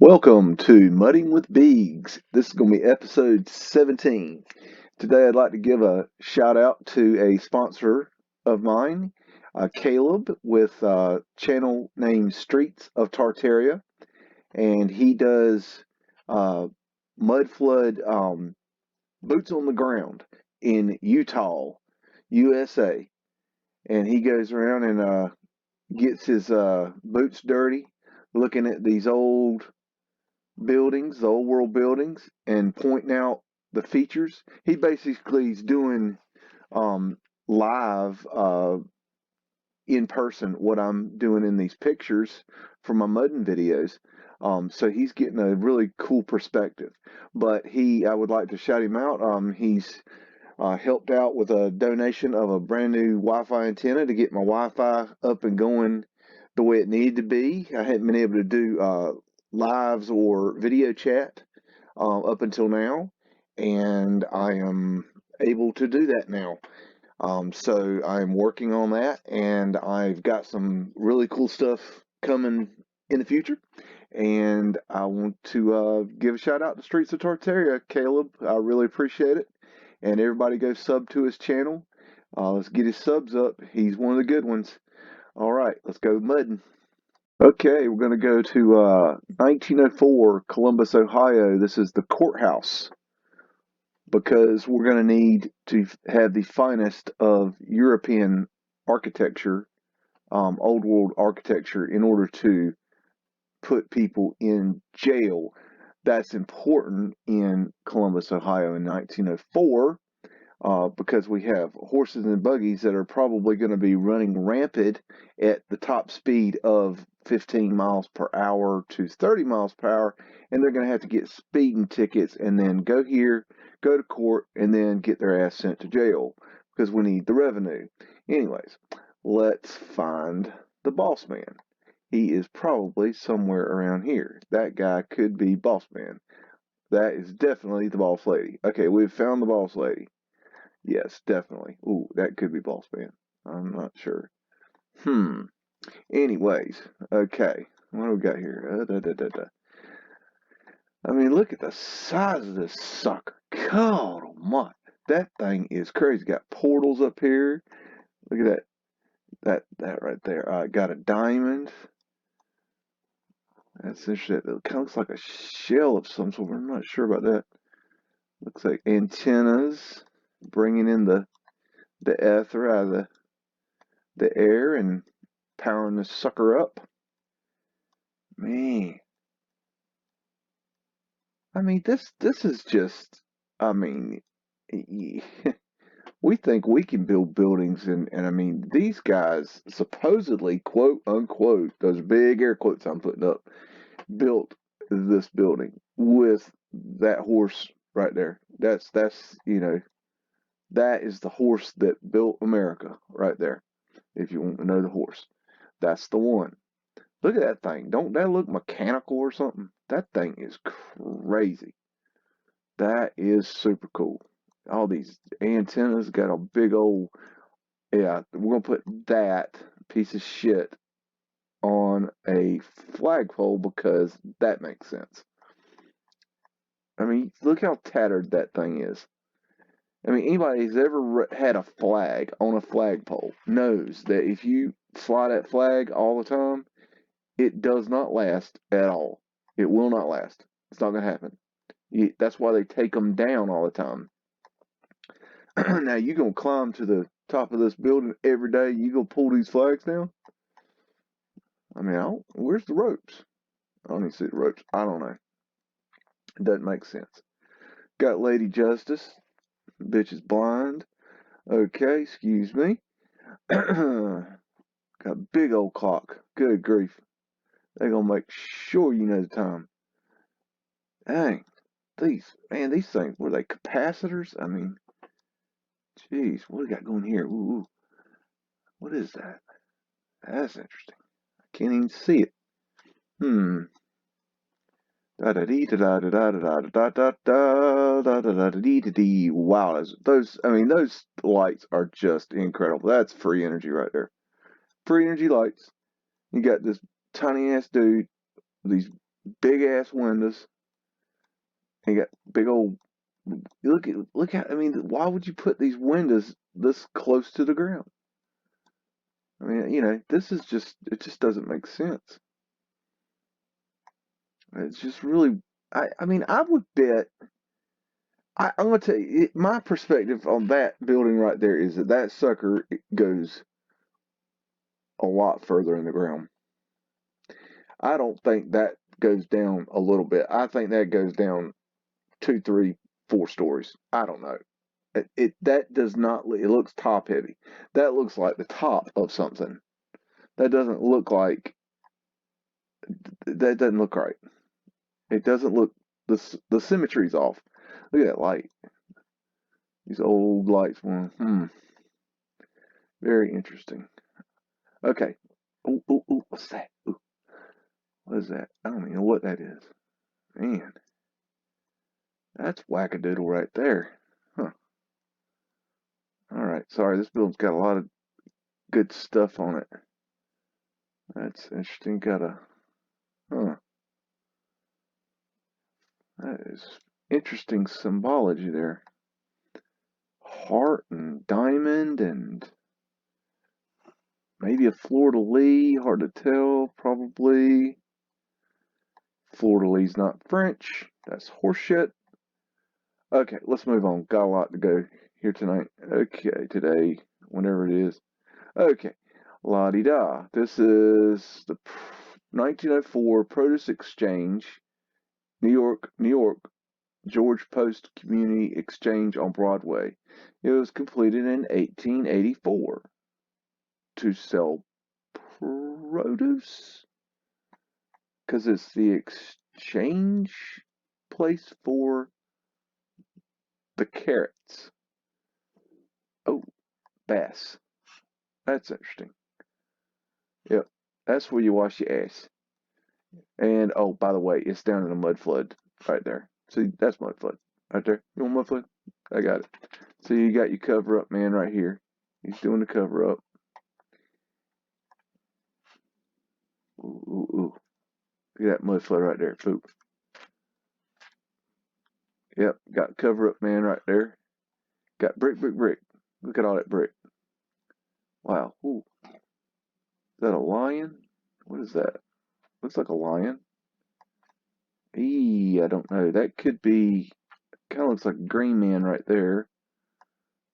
Welcome to Mudding with BEAGS. This is going to be episode 17. Today I'd like to give a shout out to a sponsor of mine, Caleb, with a channel named Streets of Tartaria. And he does Mudflood boots on the ground in Utah, USA. And he goes around and gets his boots dirty, looking at these old buildings, the old world buildings, and pointing out the features. He basically is doing live in person what I'm doing in these pictures for my mudding videos. So he's getting a really cool perspective. But I would like to shout him out. He's helped out with a donation of a brand new Wi-Fi antenna to get my Wi-Fi up and going the way it needed to be. I hadn't been able to do lives or video chat up until now, and I am able to do that now. So I'm working on that, and I've got some really cool stuff coming in the future. And I want to give a shout out to Streets of Tartaria, Caleb. I really appreciate it. And everybody go sub to his channel. Let's get his subs up. He's one of the good ones. All right, let's go mudding. Okay, we're going to go to 1904 Columbus, Ohio. This is the courthouse, because we're going to need to have the finest of European architecture, old world architecture, in order to put people in jail. That's important in Columbus, Ohio in 1904. Because we have horses and buggies that are probably going to be running rampant at the top speed of 15 miles per hour to 30 miles per hour, and they're going to have to get speeding tickets and then go here, go to court, and then get their ass sent to jail because we need the revenue. Anyways, let's find the boss man. He is probably somewhere around here. That guy could be boss man. That is definitely the boss lady. Okay, we've found the boss lady. Yes, definitely. Ooh, that could be boss man. I'm not sure. Anyways, okay. What do we got here? I mean, look at the size of this sucker. God almighty. That thing is crazy. Got portals up here. Look at that. That right there. Got a diamond. That's interesting. It kind of looks like a shell of some sort. I'm not sure about that. Looks like antennas bringing in the ether out of the air and powering the sucker up. Man, I mean, this is just, I mean, we think we can build buildings, and I mean, these guys supposedly, quote unquote, those big air quotes I'm putting up, built this building with that horse right there. That's that is the horse that built America right there. If you want to know the horse, that's the one. Look at that thing. Don't that look mechanical or something? That thing is crazy. That is super cool. All these antennas got a big old, yeah, we're going to put that piece of shit on a flagpole because that makes sense. I mean, look how tattered that thing is. I mean, anybody who's ever had a flag on a flagpole knows that if you slide that flag all the time, it does not last at all. It will not last. It's not going to happen. That's why they take them down all the time. Now, you going to climb to the top of this building every day? You going to pull these flags down? I mean, where's the ropes? I don't even see the ropes. I don't know. It doesn't make sense. Got Lady Justice. Bitch is blind. Okay, excuse me. Got big old clock. Good grief. They're going to make sure you know the time. Dang. These things, were they capacitors? I mean, jeez, what do we got going here? Ooh, what is that? That's interesting. I can't even see it. Da da dee da da da da da da da da da da da dee da dee. Wow, those I mean those lights are just incredible. That's free energy right there. Free energy lights. You got this tiny ass dude, these big ass windows. And you got big old. Look at. I mean, why would you put these windows this close to the ground? I mean, this is just. It just doesn't make sense. It's just really. I mean, I would bet. I'm gonna tell you my perspective on that building right there is that sucker goes a lot further in the ground. I don't think that goes down a little bit. I think that goes down 2, 3, 4 stories. I don't know. That does not. It looks top heavy. That looks like the top of something. That doesn't look like. That doesn't look right. It doesn't look. The symmetry's off. Look at that light. These old lights. Very interesting. Okay. Ooh, what's that? Ooh, what is that? I don't even know what that is. Man, that's wackadoodle right there. Huh. All right. Sorry, this building's got a lot of good stuff on it. That's interesting. Got a. Huh. That is interesting symbology there. Heart and diamond and maybe a fleur-de-lis. Hard to tell. Probably. Fleur-de-lis not French. That's horseshit. Okay, let's move on. Got a lot to go here tonight. Okay, today, whenever it is. Okay, la-di-da. This is the 1904 Produce Exchange, New York, New York, George Post Community Exchange on Broadway. It was completed in 1884 to sell produce because it's the exchange place for the carrots. Oh, bass. That's interesting. Yep, that's where you wash your ass. And oh, by the way, it's down in the Mudflood right there. See, that's Mudflood right there. You want Mudflood? I got it. So you got your cover up man right here. He's doing the cover up. Ooh. Look at that Mudflood right there. Poop. Yep, got cover up man right there. Got brick. Look at all that brick. Wow. Ooh. Is that a lion? What is that? Looks like a lion. I don't know. That could be. Kind of looks like a green man right there.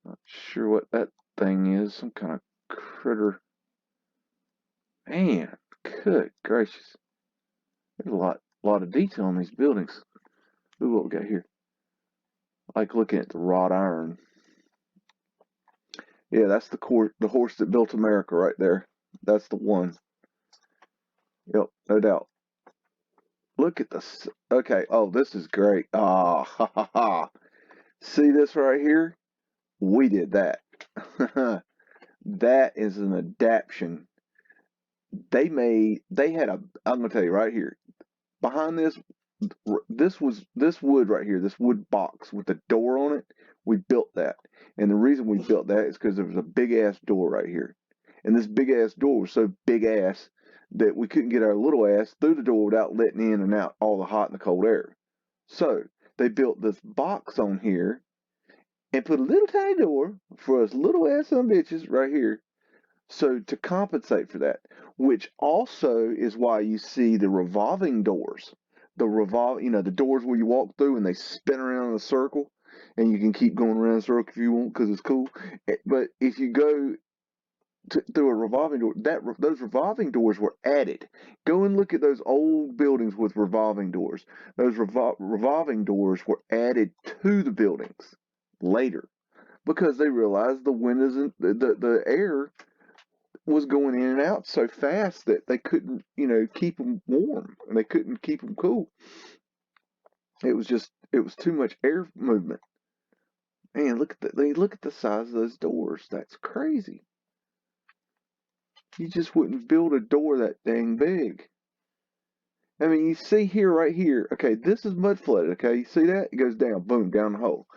Not sure what that thing is. Some kind of critter. Man, good gracious. There's a lot of detail in these buildings. Look what we got here. I like looking at the wrought iron. Yeah, that's the horse that built America right there. That's the one. Yep, no doubt. Look at this. Okay. Oh, this is great. Ah, ha ha ha. See this right here? We did that. That is an adaptation. They had a. I'm gonna tell you right here. Behind this wood right here, this wood box with the door on it. We built that, and the reason we built that is because there was a big ass door right here, and this big ass door was so big ass that we couldn't get our little ass through the door without letting in and out all the hot and the cold air. So they built this box on here and put a little tiny door for us little ass some bitches right here. So to compensate for that, which also is why you see the revolving doors, the doors where you walk through and they spin around in a circle, and you can keep going around in a circle if you want because it's cool. But if you go through a revolving door, those revolving doors were added. Go and look at those old buildings with revolving doors. Those revolving doors were added to the buildings later because they realized the windows and the air was going in and out so fast that they couldn't, keep them warm and they couldn't keep them cool. It was too much air movement. Man, look at the size of those doors. That's crazy. You just wouldn't build a door that dang big. I mean, you see here, right here. Okay, this is mud flooded. Okay, you see that? It goes down, boom, down the hole.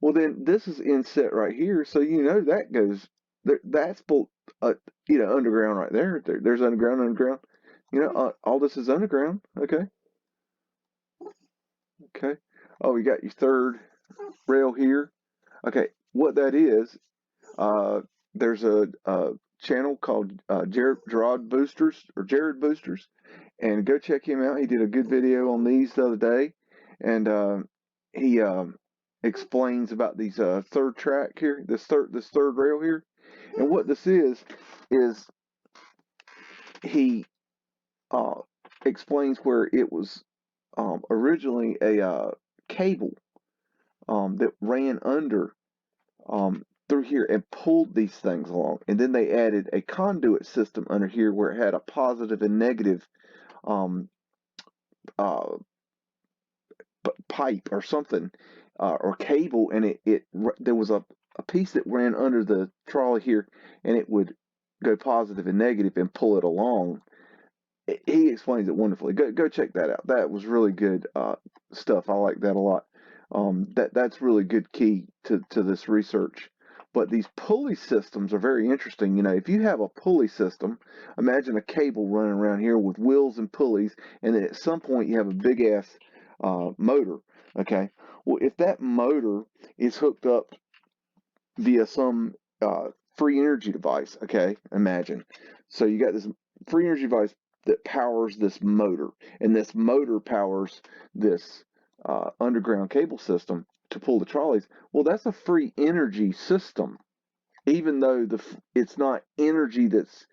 Well, then this is inset right here, so that goes there. That's built, underground right there. There's underground. All this is underground. Okay, Okay. Oh, you got your third rail here. Okay, what that is, uh, there's a channel called Jared Boosters or Jared Boosters, and go check him out. He did a good video on these the other day, and he explains about these third track here, this third rail here, and what this is he uh, explains where it was originally a cable that ran under through here and pulled these things along. And then they added a conduit system under here where it had a positive and negative um, uh, pipe or something or cable, and there was a piece that ran under the trolley here, and it would go positive and negative and pull it along. He explains it wonderfully. Go check that out. That was really good stuff. I like that a lot. That's really good key to this research. But these pulley systems are very interesting. You know, if you have a pulley system, imagine a cable running around here with wheels and pulleys, and then at some point you have a big ass motor. Okay. Well, if that motor is hooked up via some free energy device. Okay, imagine. So you got this free energy device that powers this motor, and this motor powers this underground cable system to pull the trolleys. Well, that's a free energy system, even though it's not energy that's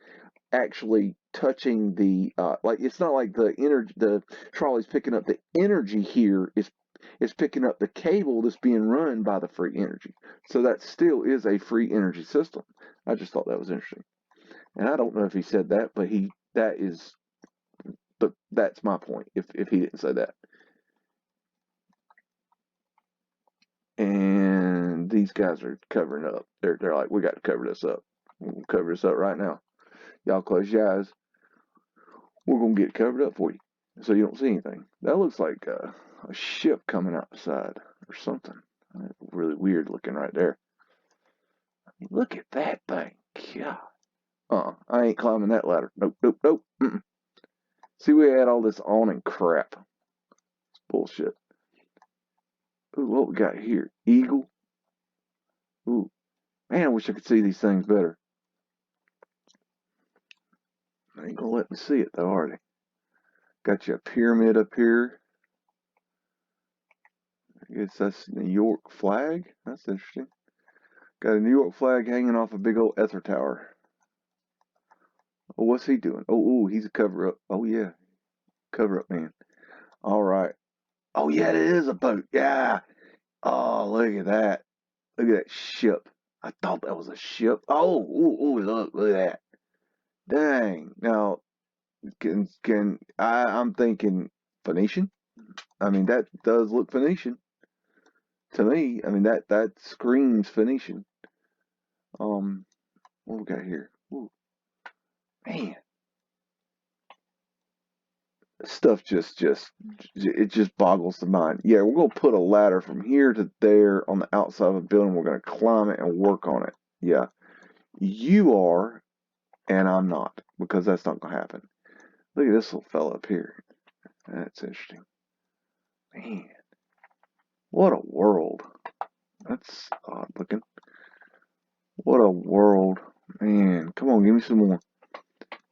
actually touching the like it's not like the trolley's picking up the energy here, it's picking up the cable that's being run by the free energy, so that still is a free energy system. I just thought that was interesting, and I don't know if he said that, but that's my point if he didn't say that. And these guys are covering up. They're like, we got to cover this up. We'll cover this up right now. Y'all close your eyes. We're gonna get it covered up for you, so you don't see anything. That looks like a ship coming outside or something. Really weird looking right there. Look at that thing. God. I ain't climbing that ladder. Nope, nope, nope. Mm-mm. See, we had all this awning crap. It's bullshit. Ooh, what we got here? Eagle. Ooh, man, I wish I could see these things better. They ain't gonna let me see it though, are they? Got you a pyramid up here. I guess that's New York flag. That's interesting. Got a New York flag hanging off a big old ether tower. Oh, what's he doing? Oh, he's a cover up. Oh yeah, cover up man. All right. Oh yeah, it is a boat. Yeah. Oh, look at that. Look at that ship. I thought that was a ship. Oh, look at that. Dang. Now, I'm thinking Phoenician. I mean, that does look Phoenician to me. I mean, that screams Phoenician. What we got here? Ooh, man, stuff it just boggles the mind. Yeah, we're gonna put a ladder from here to there on the outside of a building. We're gonna climb it and work on it. Yeah, you are, and I'm not, because that's not gonna happen. Look at this little fella up here. That's interesting. Man, what a world. That's odd looking. What a world. Man, come on, give me some more.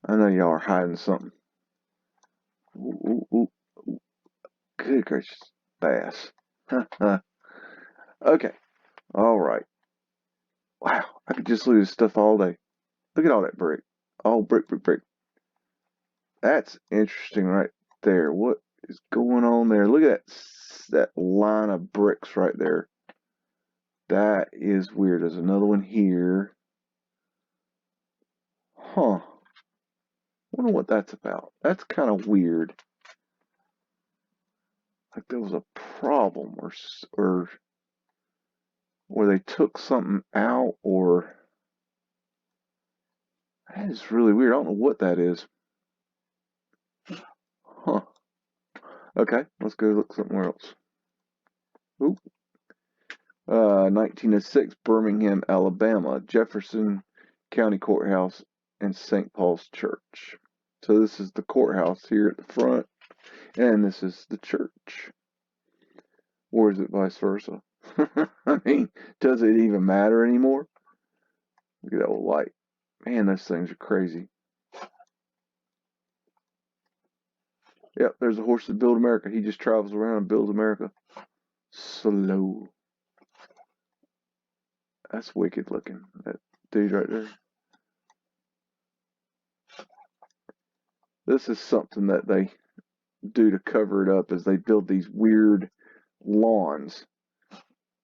I know y'all are hiding something. Ooh. Good gracious. Bass. Okay. All right. Wow. I could just lose stuff all day. Look at all that brick. All brick. That's interesting right there. What is going on there? Look at that line of bricks right there. That is weird. There's another one here. Huh. Wonder what that's about. That's kind of weird. Like there was a problem or they took something out or that is really weird. I don't know what that is. Huh. Okay, let's go look somewhere else. Oop. 1906, Birmingham, Alabama, Jefferson County Courthouse, and St. Paul's Church. So this is the courthouse here at the front, and this is the church. Or is it vice versa? I mean, does it even matter anymore? Look at that old light. Man, those things are crazy. Yep, there's a horse that built America. He just travels around and builds America. Slow. That's wicked looking. That dude right there. This is something that they do to cover it up, as they build these weird lawns.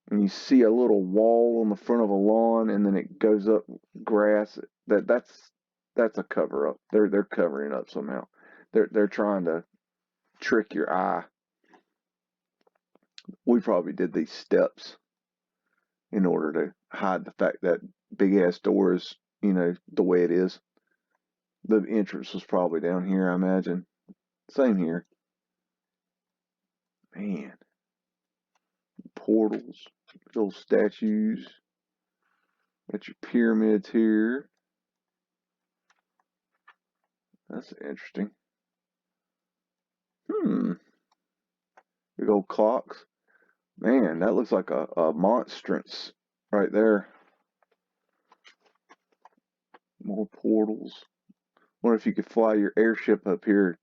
And you see a little wall on the front of a lawn, and then it goes up grass. That's a cover up. They're covering it up somehow. They're trying to trick your eye. We probably did these steps in order to hide the fact that big ass door is, the way it is. The entrance was probably down here, I imagine. Same here. Man, portals, little statues. Got your pyramids here. That's interesting. Big old clocks. Man, that looks like a monstrance right there. More portals. Wonder if you could fly your airship up here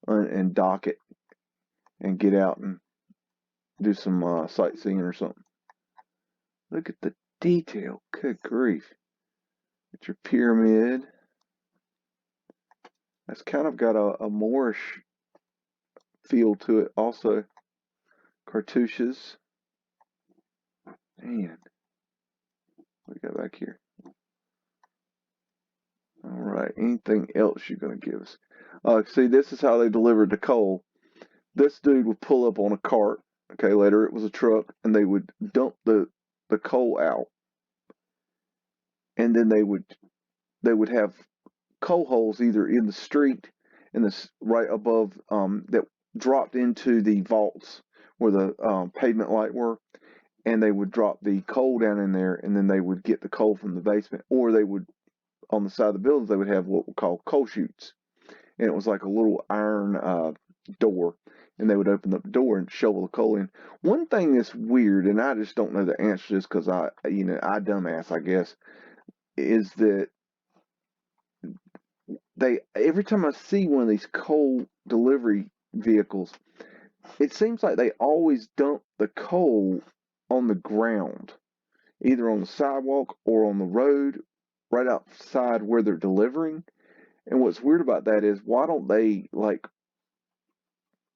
and dock it and get out and do some sightseeing or something. Look at the detail. Good grief. It's your pyramid. That's kind of got a Moorish feel to it also. Cartouches. Man. What we got back here? Alright, anything else you're going to give us? See, this is how they delivered the coal. This dude would pull up on a cart. Okay, later it was a truck, and they would dump the coal out. And then they would have coal holes either in the street, in this right above, that dropped into the vaults where the pavement light were, and they would drop the coal down in there, and then they would get the coal from the basement, or they would, on the side of the buildings, they would have what we call coal chutes, and it was like a little iron door, and they would open up the door and shovel the coal in. One thing that's weird, and I just don't know the answer to this because I dumbass, I guess, is that every time I see one of these coal delivery vehicles, it seems like they always dump the coal on the ground, either on the sidewalk or on the road, right outside where they're delivering. And what's weird about that is, why don't they, like,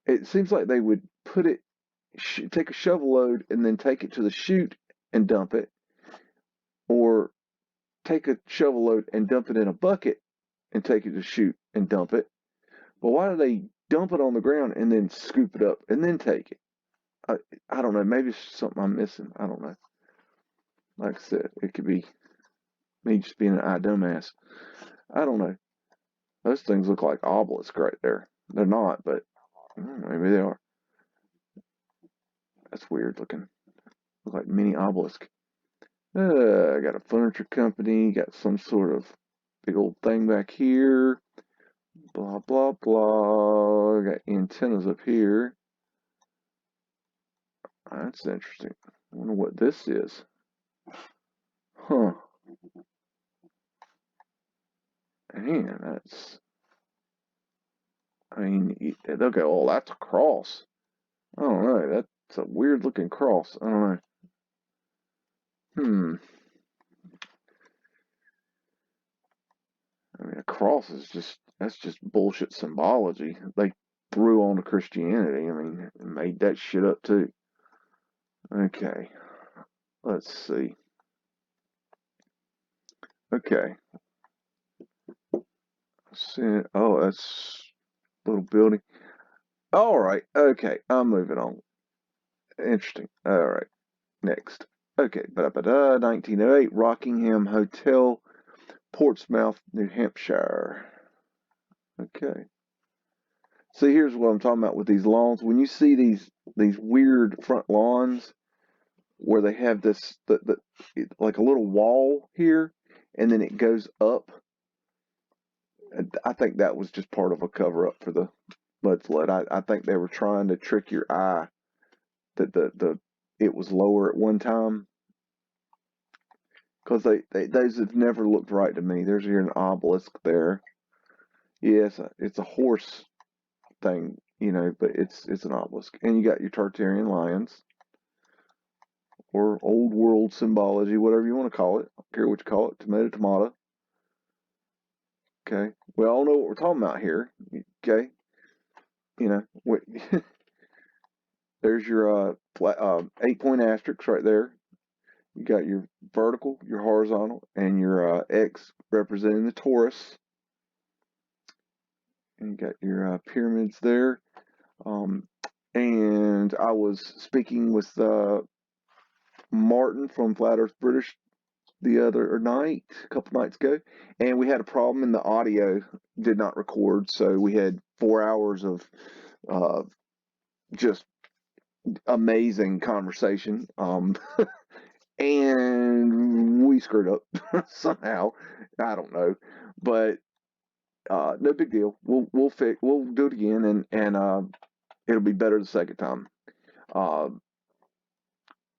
it seems like they would put it, take a shovel load and then take it to the chute and dump it, or take a shovel load and dump it in a bucket and take it to the chute and dump it. But why do they dump it on the ground and then scoop it up and then take it? I don't know. Maybe it's something I'm missing. I don't know. Like I said, it could be me just being an dumbass. I don't know. Those things look like obelisks right there. They're not, but maybe they are. That's weird looking. Look like mini obelisk. I got a furniture company. Got some sort of big old thing back here. Blah, blah, blah. Got antennas up here. That's interesting. I wonder what this is. Huh. Man, I mean, they'll go, oh, that's a cross. I don't know. That's a weird looking cross. I don't know. I mean, a cross that's just bullshit symbology. They threw on to Christianity. I mean, made that shit up too. Okay, let's see. Okay. Oh, that's a little building. All right. Okay, I'm moving on. Interesting. All right. Next. Okay. 1908 Rockingham Hotel, Portsmouth, New Hampshire. Okay. See, here's what I'm talking about with these lawns. When you see these weird front lawns where they have this like a little wall here, and then it goes up, I think that was just part of a cover up for the mud flood. I think they were trying to trick your eye that it was lower at one time, because those have never looked right to me. There's here an obelisk there. Yes, it's a horse thing, but it's an obelisk. And you got your Tartarian lions, or old world symbology, whatever you want to call it. I don't care what you call it, tomato, tomato. Okay, we all know what we're talking about here. Okay, there's your 8-point asterisk right there. You got your vertical, your horizontal, and your X representing the Taurus. And you got your pyramids there. And I was speaking with Martin from Flat Earth British the other night, a couple nights ago, and we had a problem in the audio did not record, so we had 4 hours of just amazing conversation, and we screwed up somehow. I don't know, but no big deal. We'll do it again, and it'll be better the second time.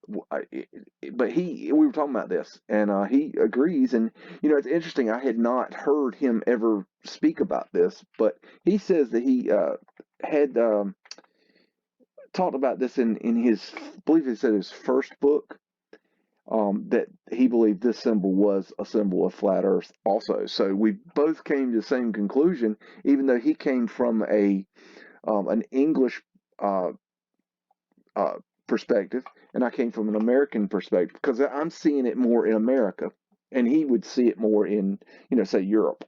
But we were talking about this, and he agrees. And it's interesting. I had not heard him ever speak about this, but he says that he had talked about this in his, I believe he said his first book. That he believed this symbol was a symbol of flat Earth, also. So we both came to the same conclusion, even though he came from an English perspective, and I came from an American perspective, because I'm seeing it more in America, and he would see it more in, say Europe.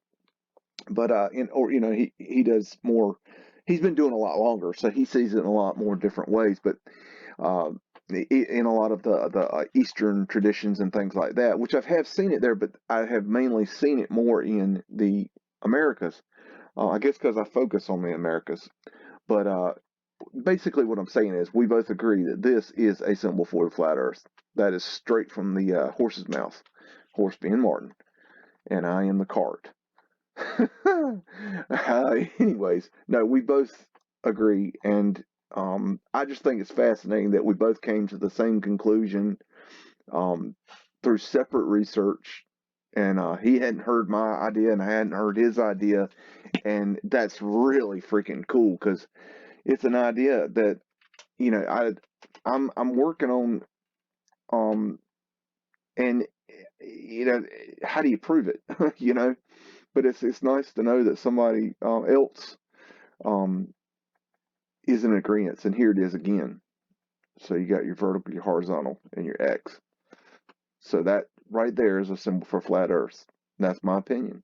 But he does more. He's been doing a lot longer, so he sees it in a lot more different ways. But in a lot of the Eastern traditions and things like that, which I have seen it there, but I have mainly seen it more in the Americas. I guess because I focus on the Americas. But basically what I'm saying is we both agree that this is a symbol for the flat Earth. That is straight from the horse's mouth. Horse being Martin, and I am the cart. Anyways, no, we both agree, and I just think it's fascinating that we both came to the same conclusion through separate research. And he hadn't heard my idea, and I hadn't heard his idea, and that's really freaking cool, because it's an idea that I'm working on, and how do you prove it? But it's nice to know that somebody else is in agreement, and here it is again. So you got your vertical, your horizontal, and your X. So that right there is a symbol for flat Earth. That's my opinion.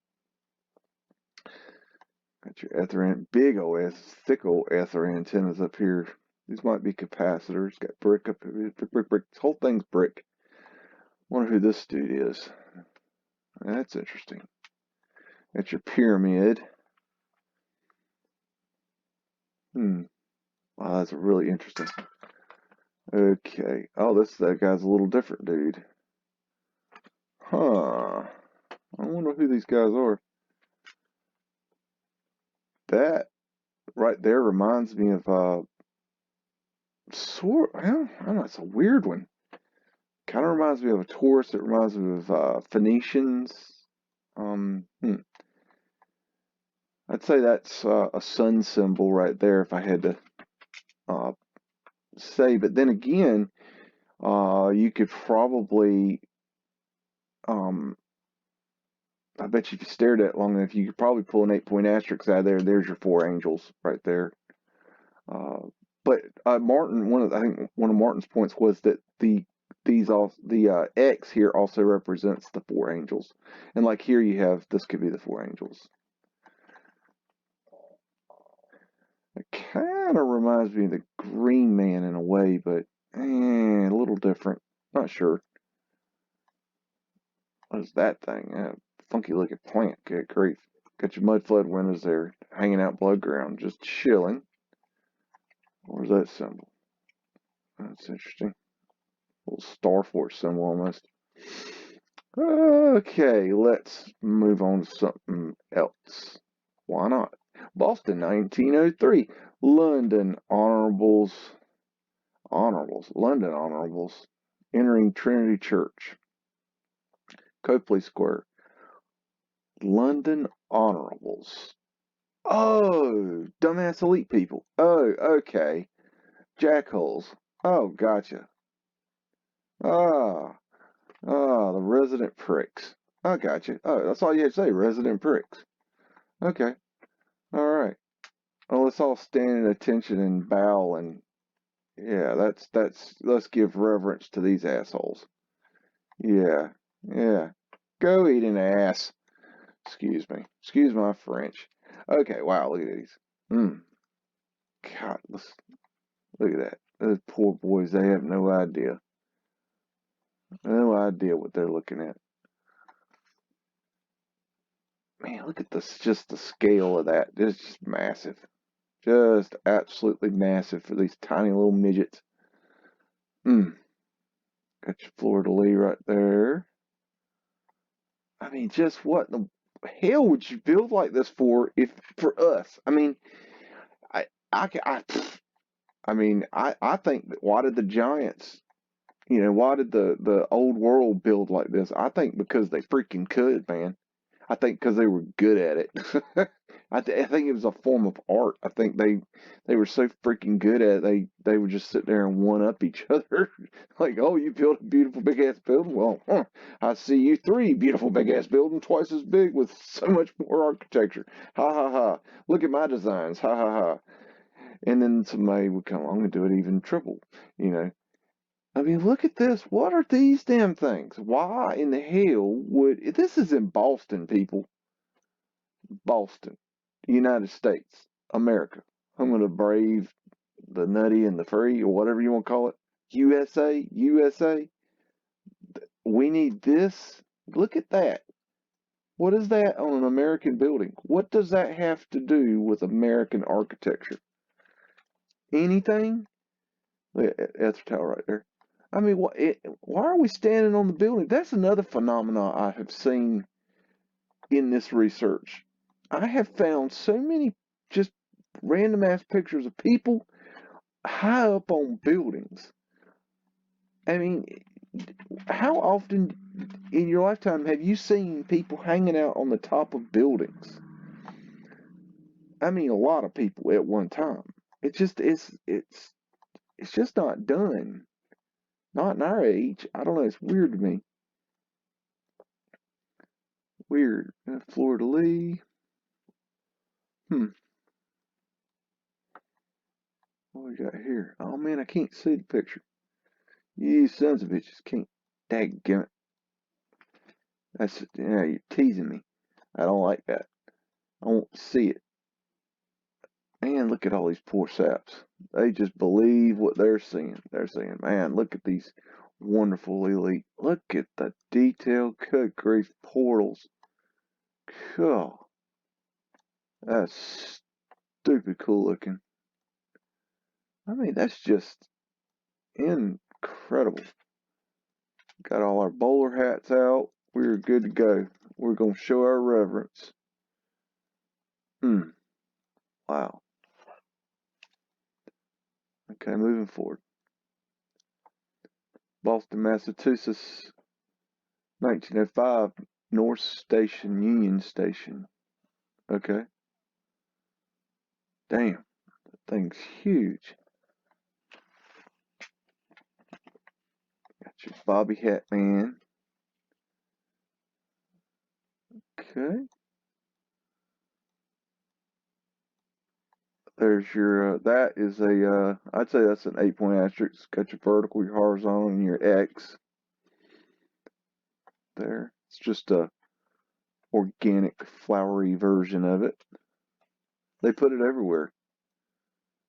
Got your ether, big old thick old ether antennas up here. These might be capacitors. Got brick up here. Brick. This whole thing's brick. Wonder who this dude is. That's interesting. That's your pyramid. Wow, that's really interesting. Okay. Oh, that guy's a little different, dude. Huh. I wonder who these guys are. That right there reminds me of well, I don't know, it's a weird one. Kind of reminds me of a Taurus. It reminds me of Phoenicians. I'd say that's a sun symbol right there if I had to say. But then again, you could probably, I bet you if you stared at it long enough, you could probably pull an 8-point asterisk out of there. There's your 4 angels right there. But Martin, I think one of Martin's points was that the X here also represents the 4 angels, and like here you have, this could be the 4 angels. It kind of reminds me of the Green Man in a way, but a little different. Not sure. What is that thing? Funky looking plant. Good grief. Got your Mudflood windows there, hanging out blood ground, just chilling. Where's that symbol? That's interesting. A little Star Force symbol almost. Okay, let's move on to something else. Why not? Boston, 1903. London, honorables, London honorables, entering Trinity Church, Copley Square. London honorables. Oh, dumbass elite people. Oh, okay. Jackholes. Oh, gotcha. Ah, the resident pricks. I gotcha. Oh, that's all you have to say, resident pricks. Okay. All right. Well, let's all stand at attention and bow and yeah, let's give reverence to these assholes. Yeah, yeah. Go eat an ass. Excuse me. Excuse my French. Okay, wow, look at these. God, look at that. Those poor boys, they have no idea. No idea what they're looking at. Man, look at this, just the scale of that. It's just massive. Just absolutely massive for these tiny little midgets. Got your fleur-de-lis right there. I mean, just what the hell would you build like this for if for us? I mean, I I I, I mean, I think that why did the giants, why did the old world build like this? I think because they freaking could, man. I think because they were good at it. I think it was a form of art. I think they were so freaking good at it. They would just sit there and one up each other. Like, oh, you built a beautiful big ass building. Well, I see you three beautiful big ass building, twice as big with so much more architecture. Ha ha ha! Look at my designs. Ha ha ha! And then somebody would come along and do it even triple. You know. I mean, look at this. What are these damn things? Why in the hell would this is in Boston, people? Boston, United States, America. I'm gonna brave the nutty and the free, or whatever you want to call it. USA, USA. We need this. Look at that. What is that on an American building? What does that have to do with American architecture? Anything? That's a towel right there. I mean, why are we standing on the building? That's another phenomenon I have seen in this research. I have found so many just random ass pictures of people high up on buildings. I mean, how often in your lifetime have you seen people hanging out on the top of buildings? I mean, a lot of people at one time. It's just not done. Not in our age. I don't know. It's weird to me. Weird. Fleur de lis. Hmm. What we got here? Oh man, I can't see the picture. You sons of bitches can't. Dadgummit. You're teasing me. I don't like that. I won't see it. Man, look at all these poor saps. They just believe what they're seeing. They're saying, man, look at these wonderful elite. Look at the detailed cut grief portals. God, that's stupid cool looking. I mean, that's just incredible. Got all our bowler hats out. We're good to go. We're going to show our reverence. Wow. Okay, moving forward. Boston, Massachusetts, 1905, North Station, Union Station. Okay. Damn, that thing's huge. Got your Bobby Hat Man. Okay. There's your, that is a, I'd say that's an 8-point asterisk. Got your vertical, your horizontal, and your X. There. It's just a organic, flowery version of it. They put it everywhere.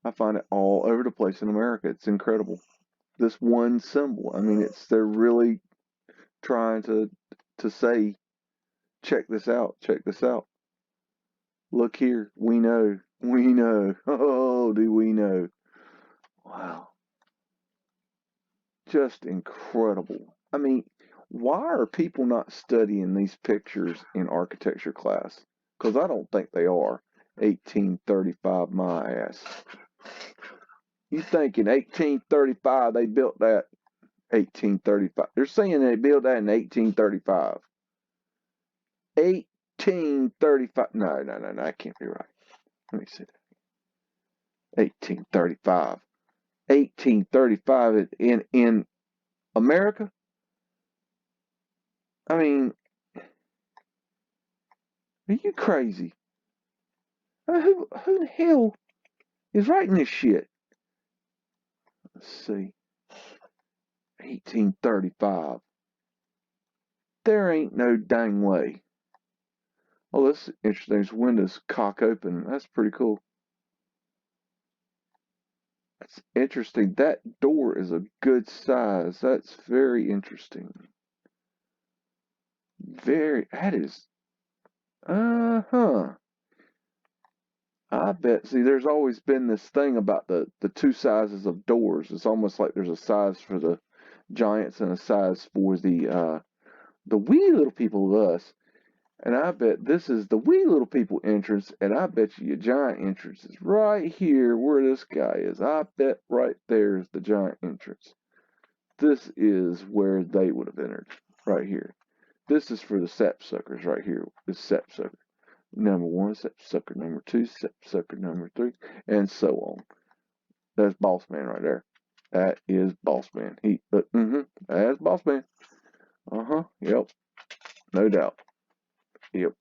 I find it all over the place in America. It's incredible. This one symbol. I mean, they're really trying to say, check this out, check this out. Look here, we know, we know. Oh, do we know? Wow, just incredible. I mean, why are people not studying these pictures in architecture class? Because I don't think they are. 1835, my ass. You think in 1835 they built that? 1835. They're saying they built that in 1835. 1835. No, that can't be right. Let me see. 1835. 1835 in America? I mean, are you crazy? Who the hell is writing this shit? Let's see. 1835. There ain't no dang way. Oh, that's interesting. This window's cock open. That's pretty cool. That's interesting. That door is a good size. That's very interesting. That is, uh-huh. I bet. See, there's always been this thing about the two sizes of doors. It's almost like there's a size for the giants and a size for the wee little people of us. And I bet this is the wee little people entrance, and I bet you your giant entrance is right here where this guy is. I bet right there is the giant entrance. This is where they would have entered, right here. This is for the sapsuckers right here. This sapsucker number one, sapsucker number two, sapsucker number three, and so on. That's Boss Man right there. That is Boss Man. That's Boss Man. Yep, no doubt. Yep.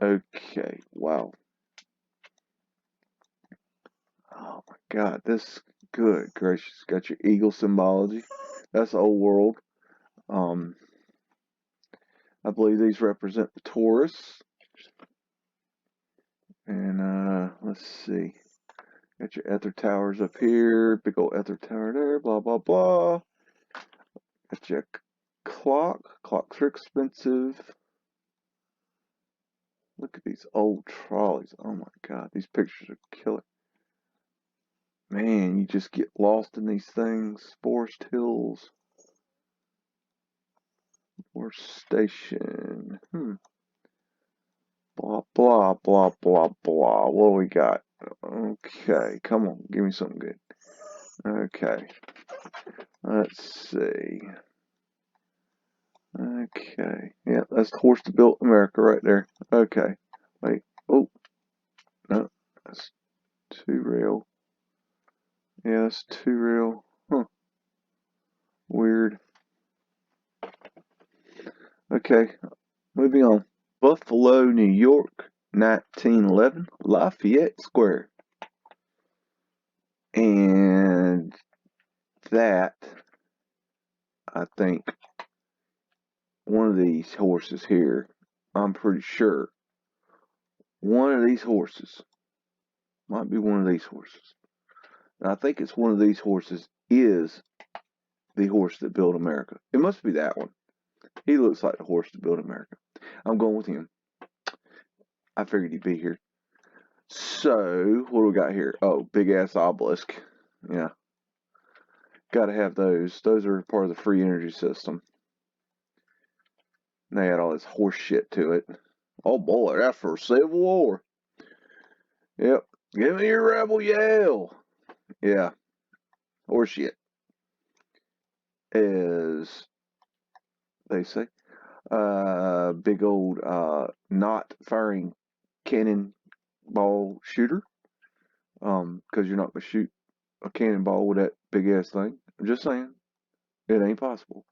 Okay. Wow. Oh my God, this good gracious. Got your eagle symbology. That's old world. Um, I believe these represent the Taurus. And let's see. Got your ether towers up here. Big old ether tower there. Blah blah blah. Got your clock. Clocks are expensive. Look at these old trolleys. Oh my God, these pictures are killer. Man, you just get lost in these things. Forest Hills. Forest Station. Blah, blah, blah, blah, blah. What do we got? Okay, come on. Give me something good. Okay. Let's see. Okay. Yeah, that's the horse that built America right there. Okay. Wait. Oh. No. That's too real. Yeah, that's too real. Huh. Weird. Okay. Moving on. Buffalo, New York, 1911, Lafayette Square. And that, I think, one of these horses here, I'm pretty sure, one of these horses, might be one of these horses. And I think it's one of these horses is the horse that built America. It must be that one. He looks like the horse that built America. I'm going with him. I figured he'd be here. So, what do we got here? Oh, big ass obelisk. Yeah. Gotta have those. Those are part of the free energy system. And they had all this horse shit to it. Oh boy, that's for Civil War. Yep. Give me your rebel yell. Yeah. Horse shit. As they say. Big old not firing cannonball shooter. Because you're not gonna shoot a cannonball with that big ass thing. I'm just saying. It ain't possible.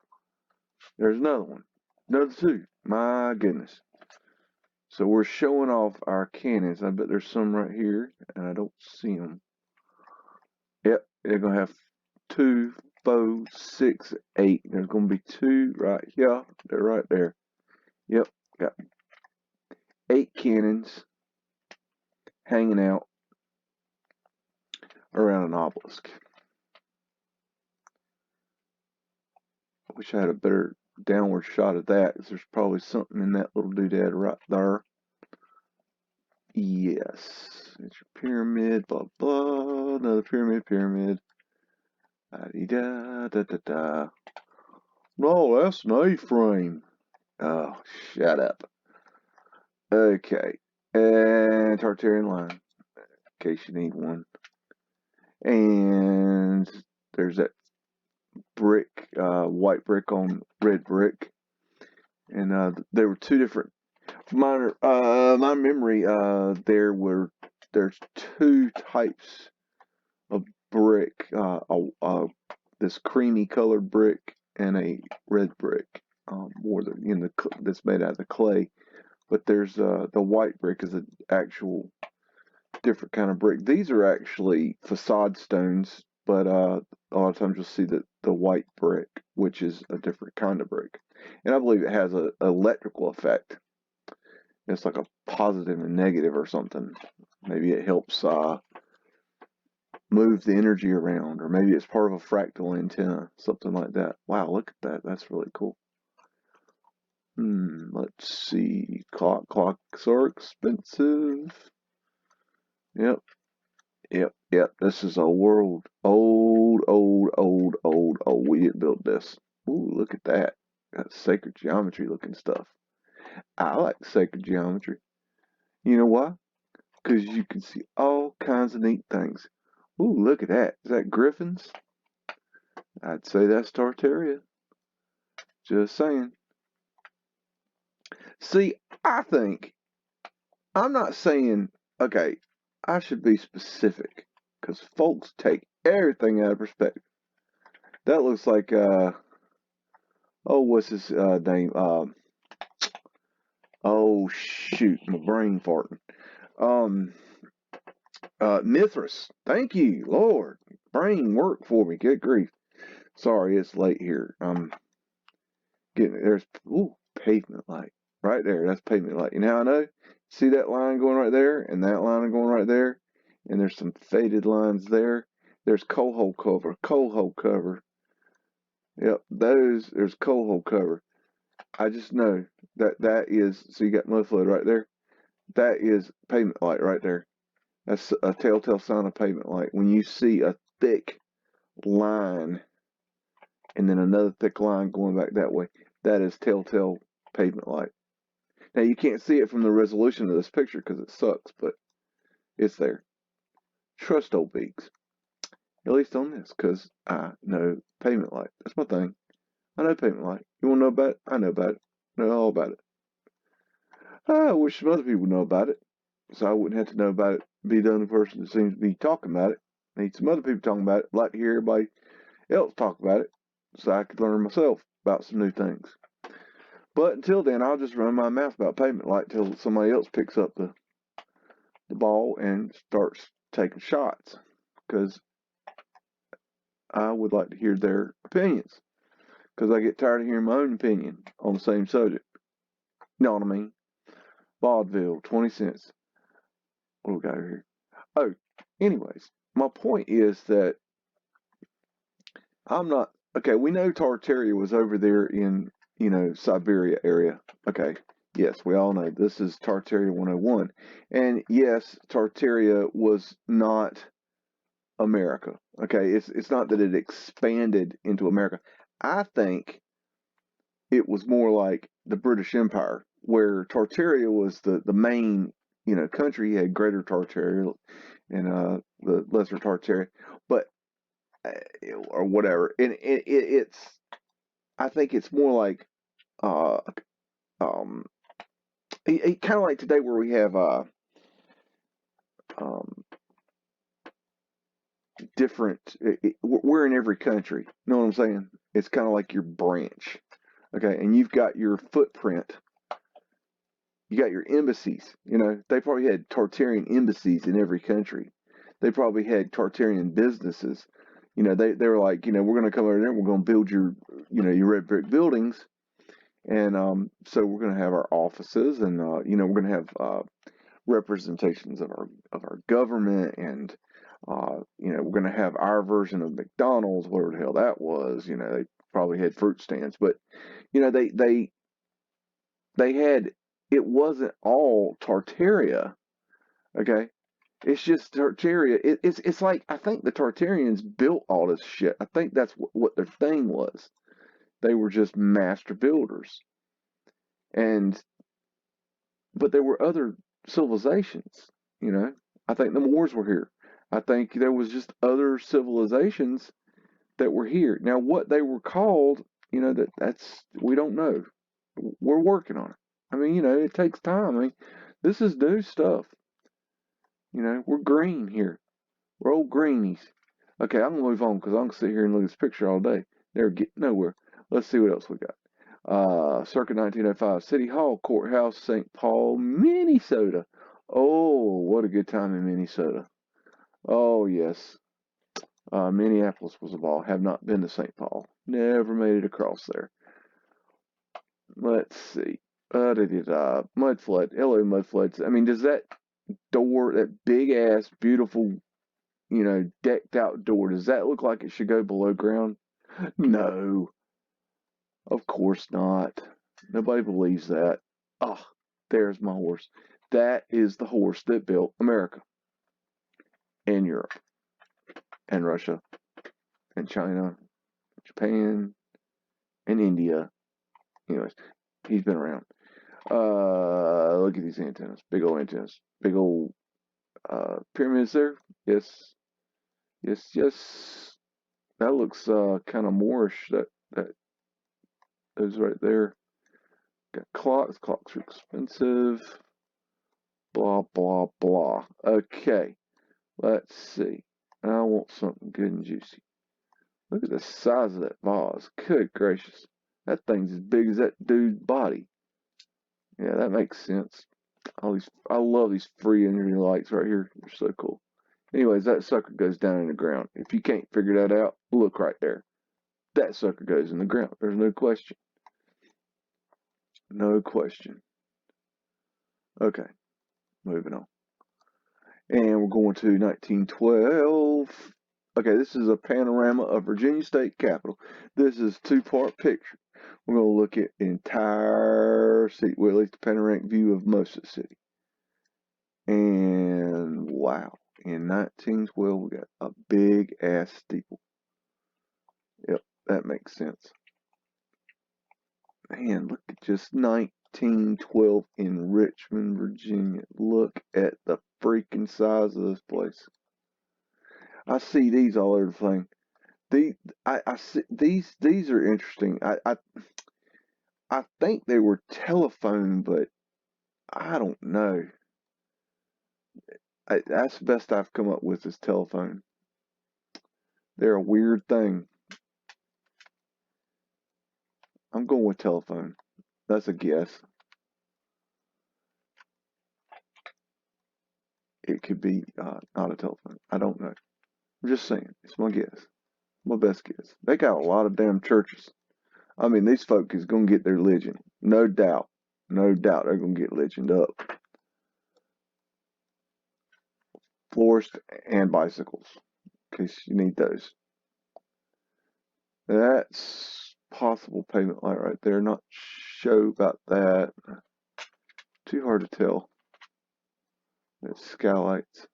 There's another one. Another two. My goodness. So we're showing off our cannons. I bet there's some right here, and I don't see them. Yep, they're gonna have 2, 4, 6, 8. There's gonna be 2 right here. They're right there. Yep, got 8 cannons hanging out around an obelisk. I wish I had a better downward shot of that, because there's probably something in that little doodad right there. Yes, it's your pyramid, blah blah. Another pyramid. Da da da da. No, that's an A-frame. Oh, shut up. Okay, and Tartarian line, in case you need one. and there's that brick, white brick on red brick, and there were two different. My memory, there's two types of brick, this creamy colored brick and a red brick, more than in the that's made out of the clay. But there's the white brick is an actual different kind of brick. These are actually facade stones, but a lot of times you'll see the white brick, which is a different kind of brick, and I believe it has a electrical effect. It's like a positive and negative or something. Maybe it helps move the energy around, or maybe it's part of a fractal antenna, something like that. Wow, look at that. That's really cool. Let's see. Clocks are expensive. Yep. This is a world old. We didn't build this. Ooh, look at that. Got sacred geometry looking stuff. I like sacred geometry. You know why? Because you can see all kinds of neat things. Ooh, look at that. Is that griffins? I'd say that's Tartaria. Just saying. See, I think, I'm not saying, okay, I should be specific. Because folks take everything out of perspective. That looks like, what's his name? Oh, shoot, my brain farting. Mithras. Thank you, Lord. Brain work for me. Good grief. Sorry, it's late here. There's pavement light right there. That's pavement light. You know how I know? See that line going right there, and that line going right there, and there's some faded lines there. There's coal hole cover. Yep, there's coal hole cover. I just know that is. So you got Mudflood right there. That is pavement light right there. That's a telltale sign of pavement light. When you see a thick line and then another thick line going back that way, that is telltale pavement light. Now you can't see it from the resolution of this picture because it sucks, but it's there. Trust old Beags. At least on this, because I know pavement light. That's my thing. I know pavement light. You want to know about it? I know about it. I know all about it. I wish some other people know about it, so I wouldn't have to know about it. Be the only person that seems to be talking about it. I need some other people talking about it. I'd like to hear everybody else talk about it, so I could learn myself about some new things. But until then, I'll just run my mouth about pavement light till somebody else picks up the ball and starts taking shots, because I would like to hear their opinions, because I get tired of hearing my own opinion on the same subject. You know what I mean? Vaudeville, 20 cents. What do we got here? Oh, anyways, my point is that I'm not, okay, we know Tartaria was over there in, Siberia area. Okay, yes, we all know this is Tartaria 101. And yes, Tartaria was not America. Okay, it's not that it expanded into America. I think it was more like the British Empire, where Tartaria was the main, country. You had Greater Tartaria and the Lesser Tartaria, but or whatever. And it's, I think it's more like uh um kind of like today where we have um different. We're in every country. You know what I'm saying? It's kind of like your branch. Okay, and you've got your footprint. You got your embassies. They probably had Tartarian embassies in every country. They probably had Tartarian businesses. They were like, we're going to come over there and we're going to build your red brick buildings. And so we're going to have our offices, and we're going to have representations of our government, and we're going to have our version of McDonald's, whatever the hell that was. They probably had fruit stands, but they had, it wasn't all Tartaria. Okay, it's just Tartaria. It's like, I think the Tartarians built all this shit. I think that's what their thing was. They were just master builders, and but there were other civilizations. I think the Moors were here. I think there was just other civilizations that were here. Now, what they were called, that's we don't know. We're working on it. I mean, it takes time. I mean, this is new stuff. We're green here. We're old greenies. Okay, I'm gonna move on because I'm gonna sit here and look at this picture all day. Never get nowhere. Let's see what else we got. Circa 1905, City Hall, Courthouse, St. Paul, Minnesota. Oh, what a good time in Minnesota. Oh, yes. Minneapolis was a ball. Have not been to St. Paul. Never made it across there. Let's see. Mudflood. Hello, Mudfloods. I mean, does that door, that big ass, beautiful, decked out door, does that look like it should go below ground? No, of course not. Nobody believes that. Oh, there's my horse. That is the horse that built America and Europe and Russia and China, Japan, and India. Anyways, he's been around. Look at these antennas. Big old antennas. Big old pyramids there. Yes. Yes, yes. That looks kind of Moorish. That those right there. Got clocks. Clocks are expensive. Blah blah blah. Okay. Let's see. I want something good and juicy. Look at the size of that vase. Good gracious. That thing's as big as that dude's body. Yeah, that makes sense. I love these free energy lights right here. They're so cool. Anyways, that sucker goes down in the ground. If you can't figure that out, look right there. That sucker goes in the ground. There's no question. No question. Okay, moving on. And we're going to 1912. Okay, this is a panorama of Virginia State Capitol. This is a two-part picture. We're going to look at the entire city, well, at least the panoramic view of most of the city. And wow, in 1912, we got a big ass steeple. Yep, that makes sense. Man, look at just 1912 in Richmond, Virginia. Look at the freaking size of this place. I see these all over the thing. I see these are interesting. I think they were telephone, but I don't know. That's the best I've come up with is telephone. They're a weird thing. I'm going with telephone. That's a guess. It could be not a telephone. I don't know. I'm just saying. It's my guess. My best guess. They got a lot of damn churches. I mean, these folk is going to get their legend. No doubt. No doubt they're going to get legend up. Florist and bicycles. In case you need those. That's possible payment light right there. Not sure about that. Too hard to tell. There's skylights.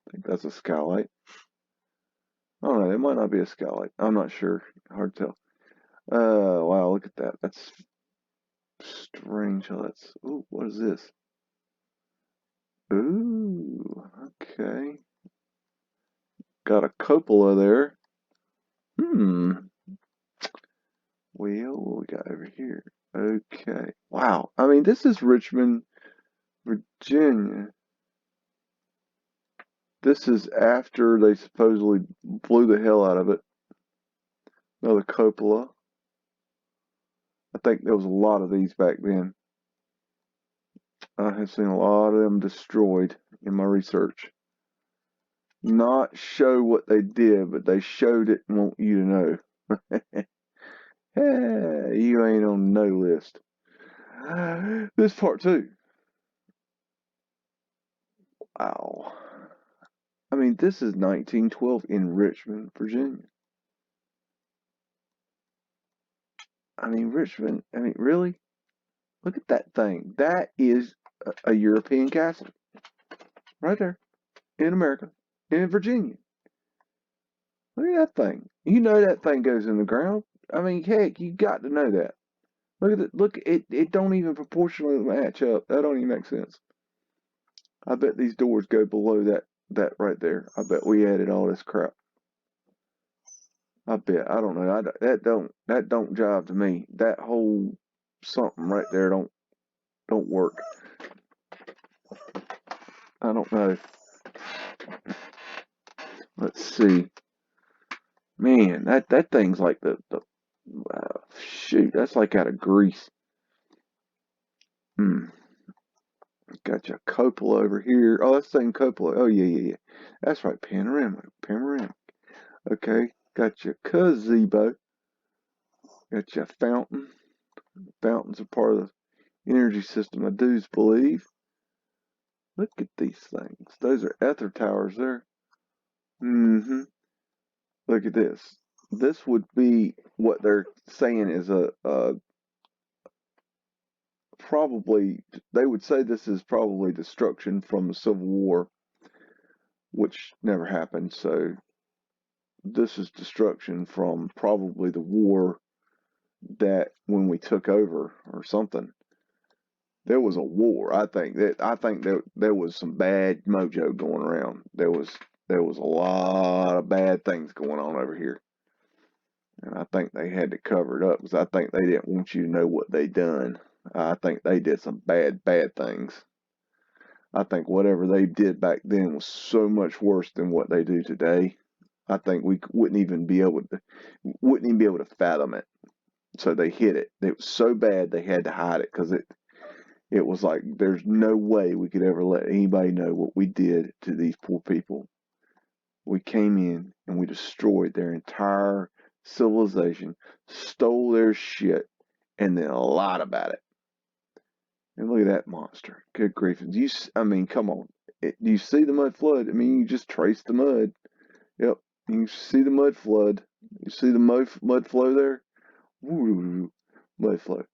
I think that's a skylight. I don't know. It might not be a skylight. I'm not sure. Hard to tell. Wow, look at that. That's strange. Ooh, what is this? Ooh, okay. Got a cupola there. Well, what we got over here? Okay. Wow. I mean, this is Richmond, Virginia. This is after they supposedly blew the hell out of it. Another cupola. I think there was a lot of these back then. I have seen a lot of them destroyed in my research. Not show what they did, but they showed it and want you to know. Hey, you ain't on no list. This part two. Wow. I mean, this is 1912 in Richmond, Virginia. I mean, Richmond, I mean, really? Look at that thing. That is a European castle. Right there. In America. In Virginia. Look at that thing. You know that thing goes in the ground. I mean, heck, you got to know that. Look at it. Look, it don't even proportionally match up. That don't even make sense. I bet these doors go below that That right there. I bet we added all this crap. I bet. I don't know. That don't jive to me. That whole something right there don't work. I don't know. Let's see. Man, that thing's like the shoot. That's like out of grease. Hmm. Got your cupola over here. Oh, that's the same cupola. Oh yeah. That's right. Panoramic. Okay. Got your gazebo. Got your fountain. Fountains are part of the energy system. I do believe. Look at these things. Those are ether towers there. Mm-hmm. Look at this. This would be what they're saying is a probably, they would say this is probably destruction from the Civil War, which never happened. So this is destruction from probably the war that when we took over or something. There was a war. I think that there was some bad mojo going around. There was a lot of bad things going on over here. And I think they had to cover it up because I think they didn't want you to know what they done. I think they did some bad things. I think whatever they did back then was so much worse than what they do today. I think we wouldn't even be able to fathom it. So they hid it. It was so bad they had to hide it because it was like there's no way we could ever let anybody know what we did to these poor people. We came in and we destroyed their entire civilization, stole their shit, and then lied about it. And look at that monster. Good grief. I mean, come on. Do you see the mud flood? I mean, you just trace the mud. Yep. You see the mud flood. You see the mud flow there? Woo, mud flow.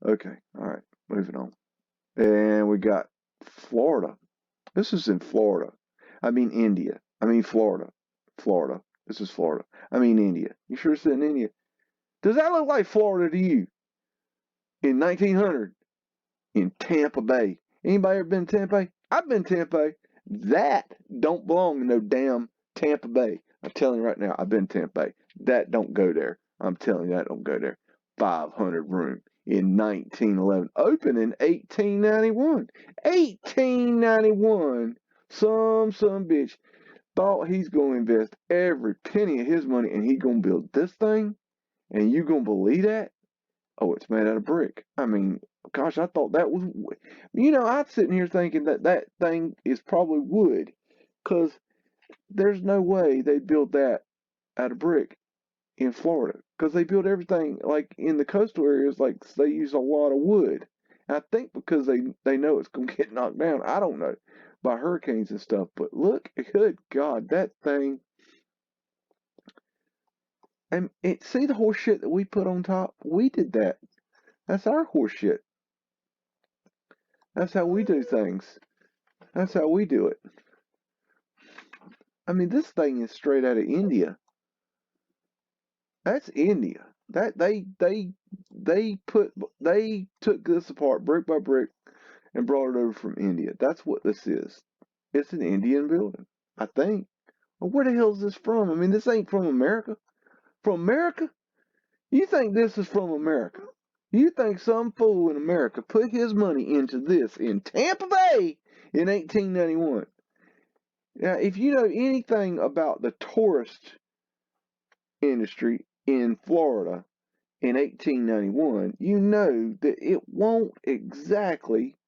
Okay. All right. Moving on. And we got Florida. This is in Florida. I mean, India. I mean, Florida. Florida. This is Florida. I mean, India. You sure it's in India? Does that look like Florida to you? In 1900? In Tampa Bay. Anybody ever been to Tampa Bay? I've been to Tampa Bay. That don't belong in no damn Tampa Bay. I'm telling you right now, I've been to Tampa Bay. That don't go there. I'm telling you, that don't go there. 500 room in 1911. Open in 1891. 1891. Some bitch thought he's going to invest every penny of his money and he going to build this thing? And you going to believe that? Oh, it's made out of brick. I mean, gosh, I thought that was, I'm sitting here thinking that thing is probably wood, because there's no way they build that out of brick in Florida, because they build everything like in the coastal areas, like they use a lot of wood. I think because they know it's gonna get knocked down. I don't know by hurricanes and stuff, but look, good God, that thing. And see the horse shit that we put on top. We did that. That's our horse shit. That's how we do things. That's how we do it. I mean, this thing is straight out of India. That's India. That they took this apart brick by brick and brought it over from India. That's what this is. It's an Indian building, I think. Well, where the hell is this from? I mean, this ain't from America. From America? You think this is from America? You think some fool in America put his money into this in Tampa Bay in 1891? Now, if you know anything about the tourist industry in Florida in 1891, you know that it won't exactly,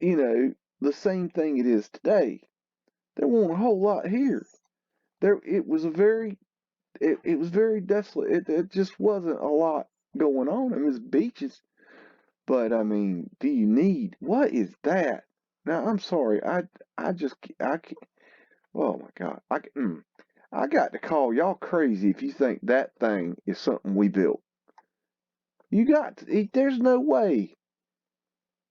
the same thing it is today. There won't a whole lot here. It was it was very desolate. It just wasn't a lot going on. I mean, it's beaches, but I mean, do you need what is that? Now, I'm sorry, I can't. Oh my God, I got to call y'all crazy if you think that thing is something we built. There's no way.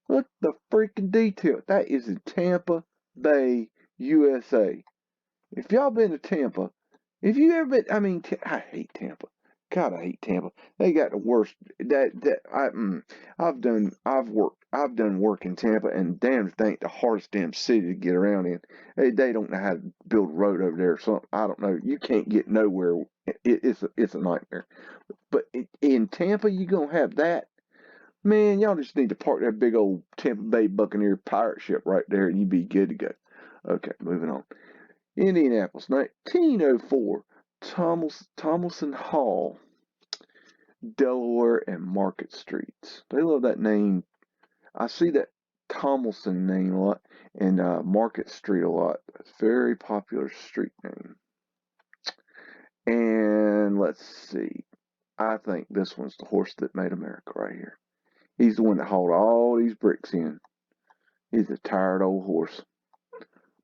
Look the freaking detail. That is in Tampa Bay, USA. If y'all been to Tampa, if you ever been, I mean, I hate Tampa. God, I hate Tampa. They got the worst. I've worked I've done work in Tampa, and damn, if they ain't the hardest damn city to get around in. They don't know how to build a road over there or something. I don't know. You can't get nowhere. It's a nightmare. But in Tampa, you gonna have that. Man, y'all just need to park that big old Tampa Bay Buccaneer pirate ship right there, and you'd be good to go. Okay, moving on. Indianapolis, 1904. Tomlinson Hall, Delaware, and Market Streets. They love that name. I see that Tomlinson name a lot and Market Street a lot. It's a very popular street name. And let's see. I think this one's the horse that made America right here. He's the one that hauled all these bricks in. He's a tired old horse.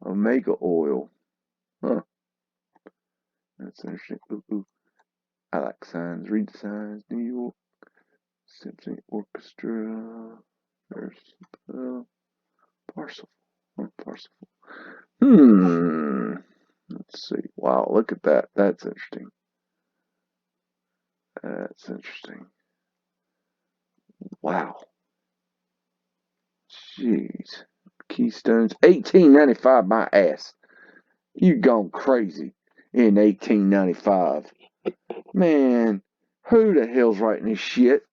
Omega Oil. Huh. That's interesting. Ooh, ooh. I like signs. Read the signs. New York Symphony Orchestra. There's Parsifal. Parsifal. Let's see. Wow, look at that. That's interesting. That's interesting. Wow. Jeez. Keystones. 1895, my ass. You gone crazy in 1895. Man, who the hell's writing this shit?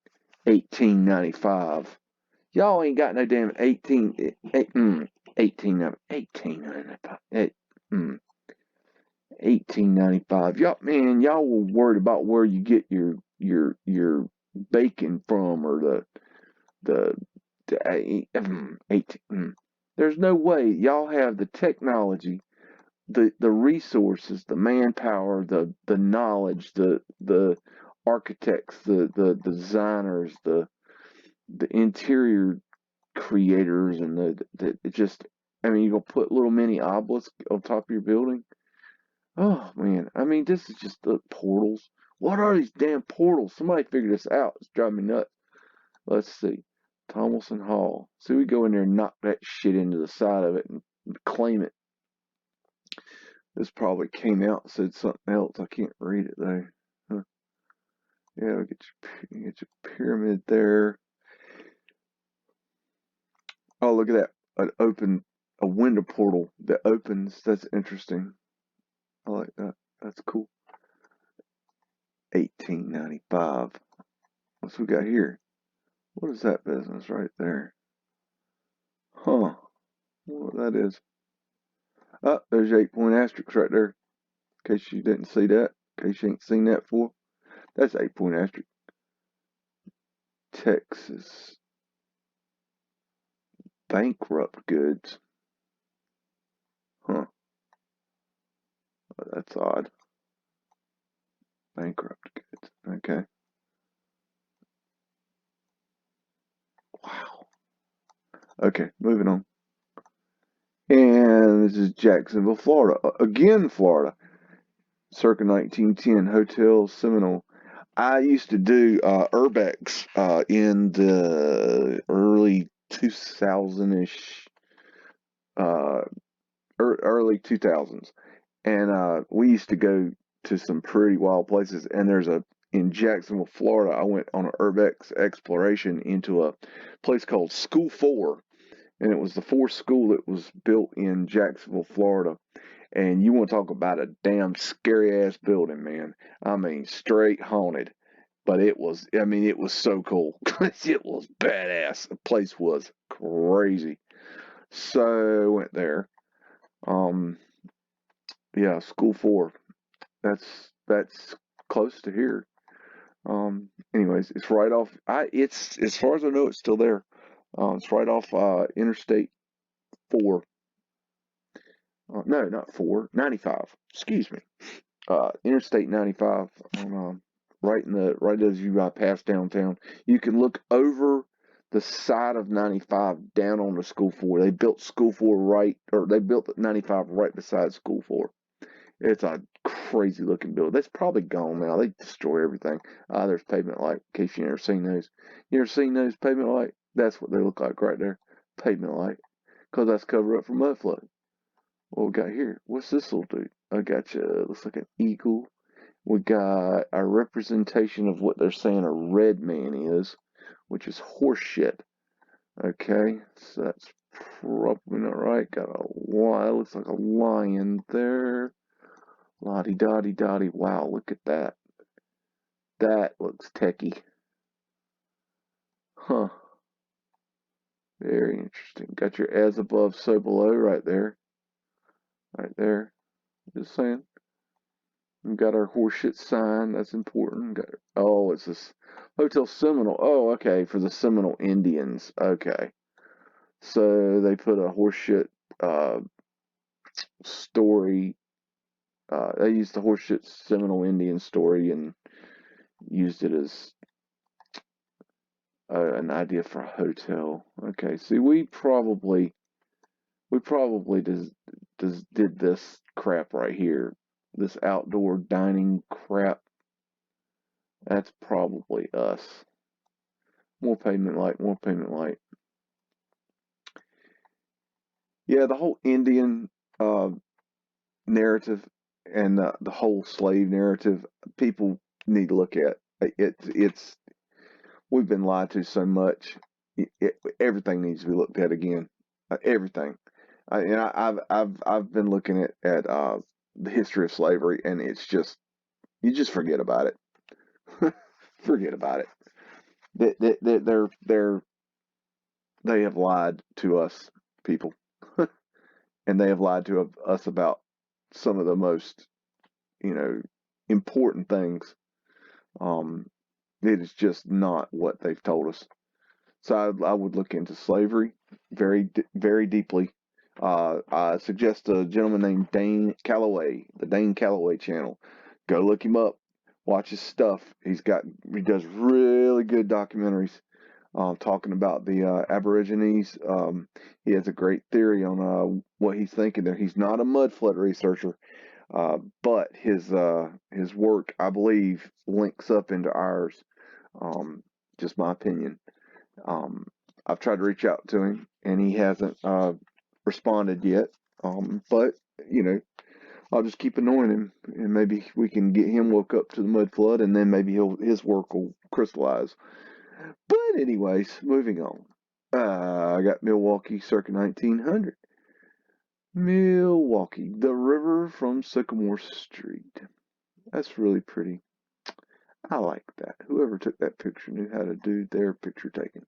1895. Y'all ain't got no damn 1895. Y'all were worried about where you get your bacon from or the 18. There's no way y'all have the technology, the resources, the manpower, the knowledge, the architects, the designers, the interior creators, and the just. I mean, you're gonna put little mini obelisks on top of your building. Oh man, I mean, this is just the portals. What are these damn portals? Somebody figure this out. It's driving me nuts. Let's see. Tomlinson Hall. See, we go in there and knock that shit into the side of it and claim it. This probably came out and said something else. I can't read it though. Huh. Yeah, we get your pyramid there. Oh, look at that. A window portal that opens. That's interesting. I like that. That's cool. 1895. What's we got here? What is that business right there? Huh. What that is. Oh, there's your 8-point asterisk right there. In case you didn't see that. In case you ain't seen that before. That's 8-point asterisk. Texas. Bankrupt goods. Huh. Oh, that's odd. Bankrupt goods. Okay. Wow. Okay, moving on. And this is Jacksonville, Florida. Again, Florida. Circa 1910. Hotel Seminole. I used to do urbex in the early 2000-ish, early 2000s. And we used to go to some pretty wild places. And in Jacksonville, Florida, I went on an urbex exploration into a place called School 4. And it was the fourth school that was built in Jacksonville, Florida. And you want to talk about a damn scary ass building, man. I mean, straight haunted. But it was so cool. It was badass. The place was crazy. So I went there. Um, yeah, School 4. That's close to here. Anyways, it's right off. It's as far as I know, it's still there. It's right off Interstate 4. No, not 4. 95. Excuse me. Interstate 95 on right as you pass downtown. You can look over the side of 95 down on the School 4. They built School 4 they built 95 right beside School 4. It's a crazy looking building. That's probably gone now. They destroy everything. There's pavement light. In case you never seen those. You ever seen those pavement light? That's what they look like right there. Pavement light. Because that's covered up from Mudflood. What we got here? What's this little dude? I got you. Looks like an eagle. We got a representation of what they're saying a red man is, which is horse shit. Okay, so that's probably not right. Got a lion. Looks like a lion there. Lottie dottie dottie. Wow, look at that. That looks techie. Huh. Very interesting. Got your as above, so below right there. Right there. Just saying. We got our horseshit sign. That's important. Got, oh, it's this Hotel Seminole. Oh, okay, for the Seminole Indians. Okay. So they put a horseshit uh, story. They used the horseshit Seminole Indian story and used it as an idea for a hotel. Okay, see, we probably did this crap right here. This outdoor dining crap. That's probably us. More pavement light, more pavement light. Yeah, the whole Indian uh, narrative and the whole slave narrative, people need to look at. It's we've been lied to so much. Everything needs to be looked at again. Everything. I've been looking at the history of slavery, and it's just you just forget about it. Forget about it. They're they have lied to us people, and they have lied to us about some of the most you know important things. Um, it is just not what they've told us. So I would look into slavery very deeply. I suggest a gentleman named Dane Calloway, the Dane Calloway channel. Go look him up. Watch his stuff. He does really good documentaries talking about the Aborigines. He has a great theory on what he's thinking there. He's not a mudflood researcher, but his work, I believe, links up into ours. Um, just my opinion. Um, I've tried to reach out to him, and he hasn't responded yet. But you know, I'll just keep annoying him, and maybe we can get him woke up to the mud flood, and then maybe his work will crystallize. But anyways, moving on. I got Milwaukee circa 1900. Milwaukee, the river from Sycamore Street. That's really pretty. I like that. Whoever took that picture knew how to do their picture taking.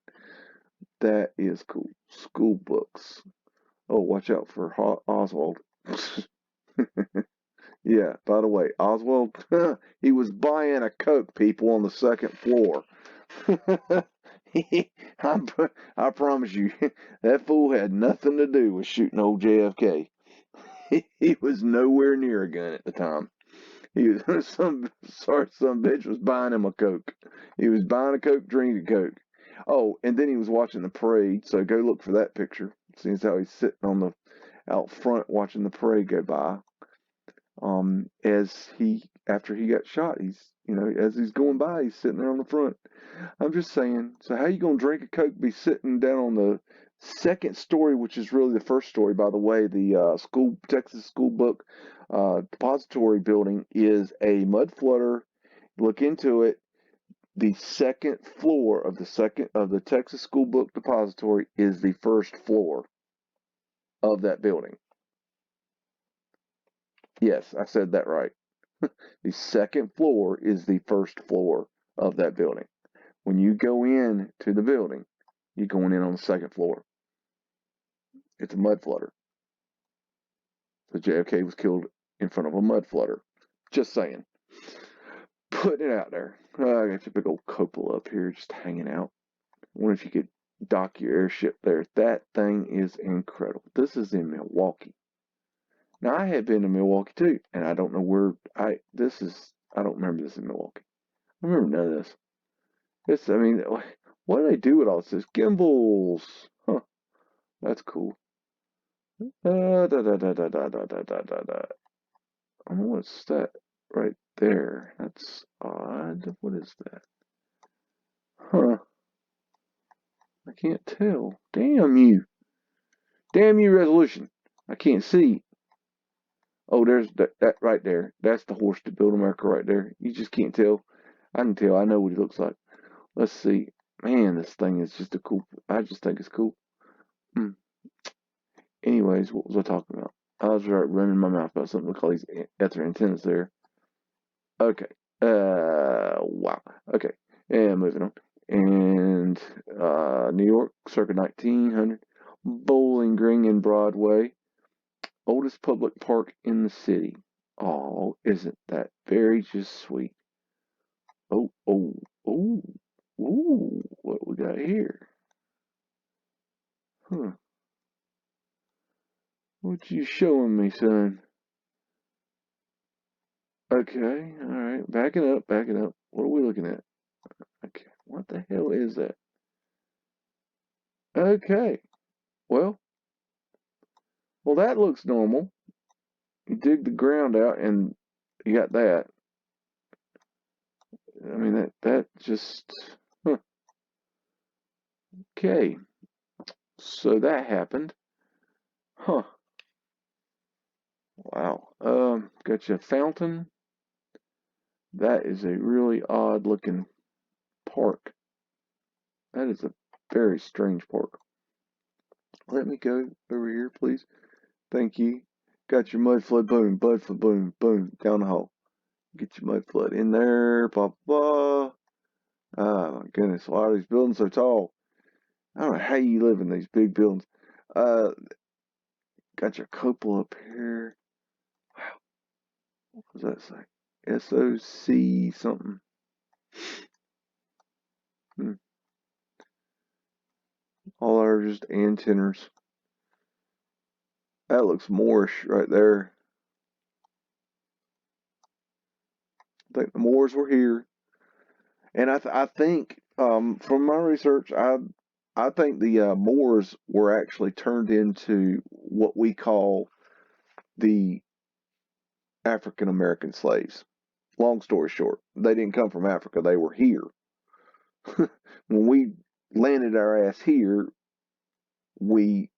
That is cool. School books. Oh, watch out for Oswald. Yeah, by the way, Oswald, he was buying a Coke, people, on the second floor. I, I promise you, that fool had nothing to do with shooting old JFK. He was nowhere near a gun at the time. He was some bitch was buying him a Coke. He was buying a Coke, drinking a Coke. Oh, and then he was watching the parade. So go look for that picture. Seems how he's sitting on the out front watching the parade go by. As he after he got shot, as he's going by, he's sitting there on the front. I'm just saying. So how you gonna drink a Coke? Be sitting down on the second story, which is really the first story, by the way. The Texas School Book Depository building is a mud flutter. Look into it. The second floor of the Texas School Book Depository is the first floor of that building. Yes, I said that right. The second floor is the first floor of that building. When you go in to the building, you're going in on the second floor. It's a mud flutter. So JFK was killed in front of a mud flutter. Just saying. Putting it out there. I got your big old cupola up here just hanging out. I wonder if you could dock your airship there. That thing is incredible. This is in Milwaukee. Now I have been to Milwaukee too, and I don't know where I don't remember this in Milwaukee. I remember none of this. I mean, what do they do with all this? Gimbals. Huh, that's cool. Da, da, da, da, da, da, da, da, da, da. What's that right there? That's odd. What is that? Huh. I can't tell. Damn you. Damn you, resolution. I can't see. Oh, there's that right there. That's the horse to build America right there. You just can't tell. I can tell. I know what he looks like. Let's see. Man, this thing is just a cool. I just think it's cool. Hmm. Anyways, what was I talking about? I was running my mouth about something. Look, all these ether antennas there. Okay. Wow. Okay. And moving on. And New York, circa 1900. Bowling Green and Broadway, oldest public park in the city. Oh, isn't that very just sweet? Oh, oh, oh, ooh, what we got here? Huh? What you showing me, son? Okay, all right, backing up, backing up. What are we looking at? Okay, what the hell is that? Okay, well, well, that looks normal. You dig the ground out, and you got that. I mean, that just huh. Okay. So that happened, huh? Wow. Got you a fountain. That is a really odd looking park. That is a very strange park. Let me go over here, please. Thank you. Got your mud flood, boom, mud flood, boom, boom, down the hall. Get your mud flood in there, blah, blah. Oh my goodness, why are these buildings so tall? I don't know how you live in these big buildings. Uh, got your cupola up here. Wow, what does that say? SOC something. Hmm. All are just antennas. That looks Moorish right there. I think the Moors were here, and I think from my research, I think the Moors were actually turned into what we call the African American slaves. Long story short, they didn't come from Africa; they were here. When we landed our ass here, we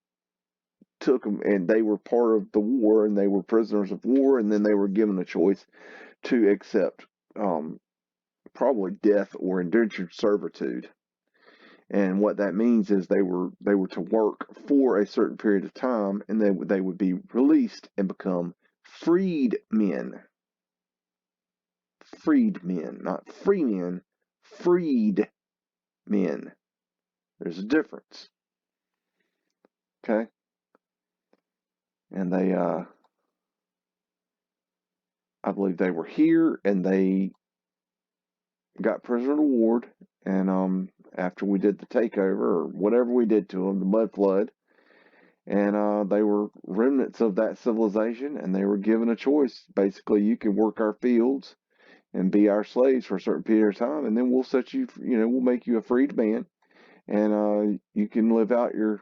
took them, and they were part of the war, and they were prisoners of war, and then they were given a choice to accept probably death or indentured servitude. And what that means is they were to work for a certain period of time, and they would be released and become freedmen. Freedmen, not free men, freed men. There's a difference. Okay? And they I believe they were here, and they got prisoner of war, and after we did the takeover or whatever we did to them, the mud flood, and they were remnants of that civilization, and they were given a choice. Basically, you can work our fields and be our slaves for a certain period of time, and then we'll set you, we'll make you a freed man, and you can live out your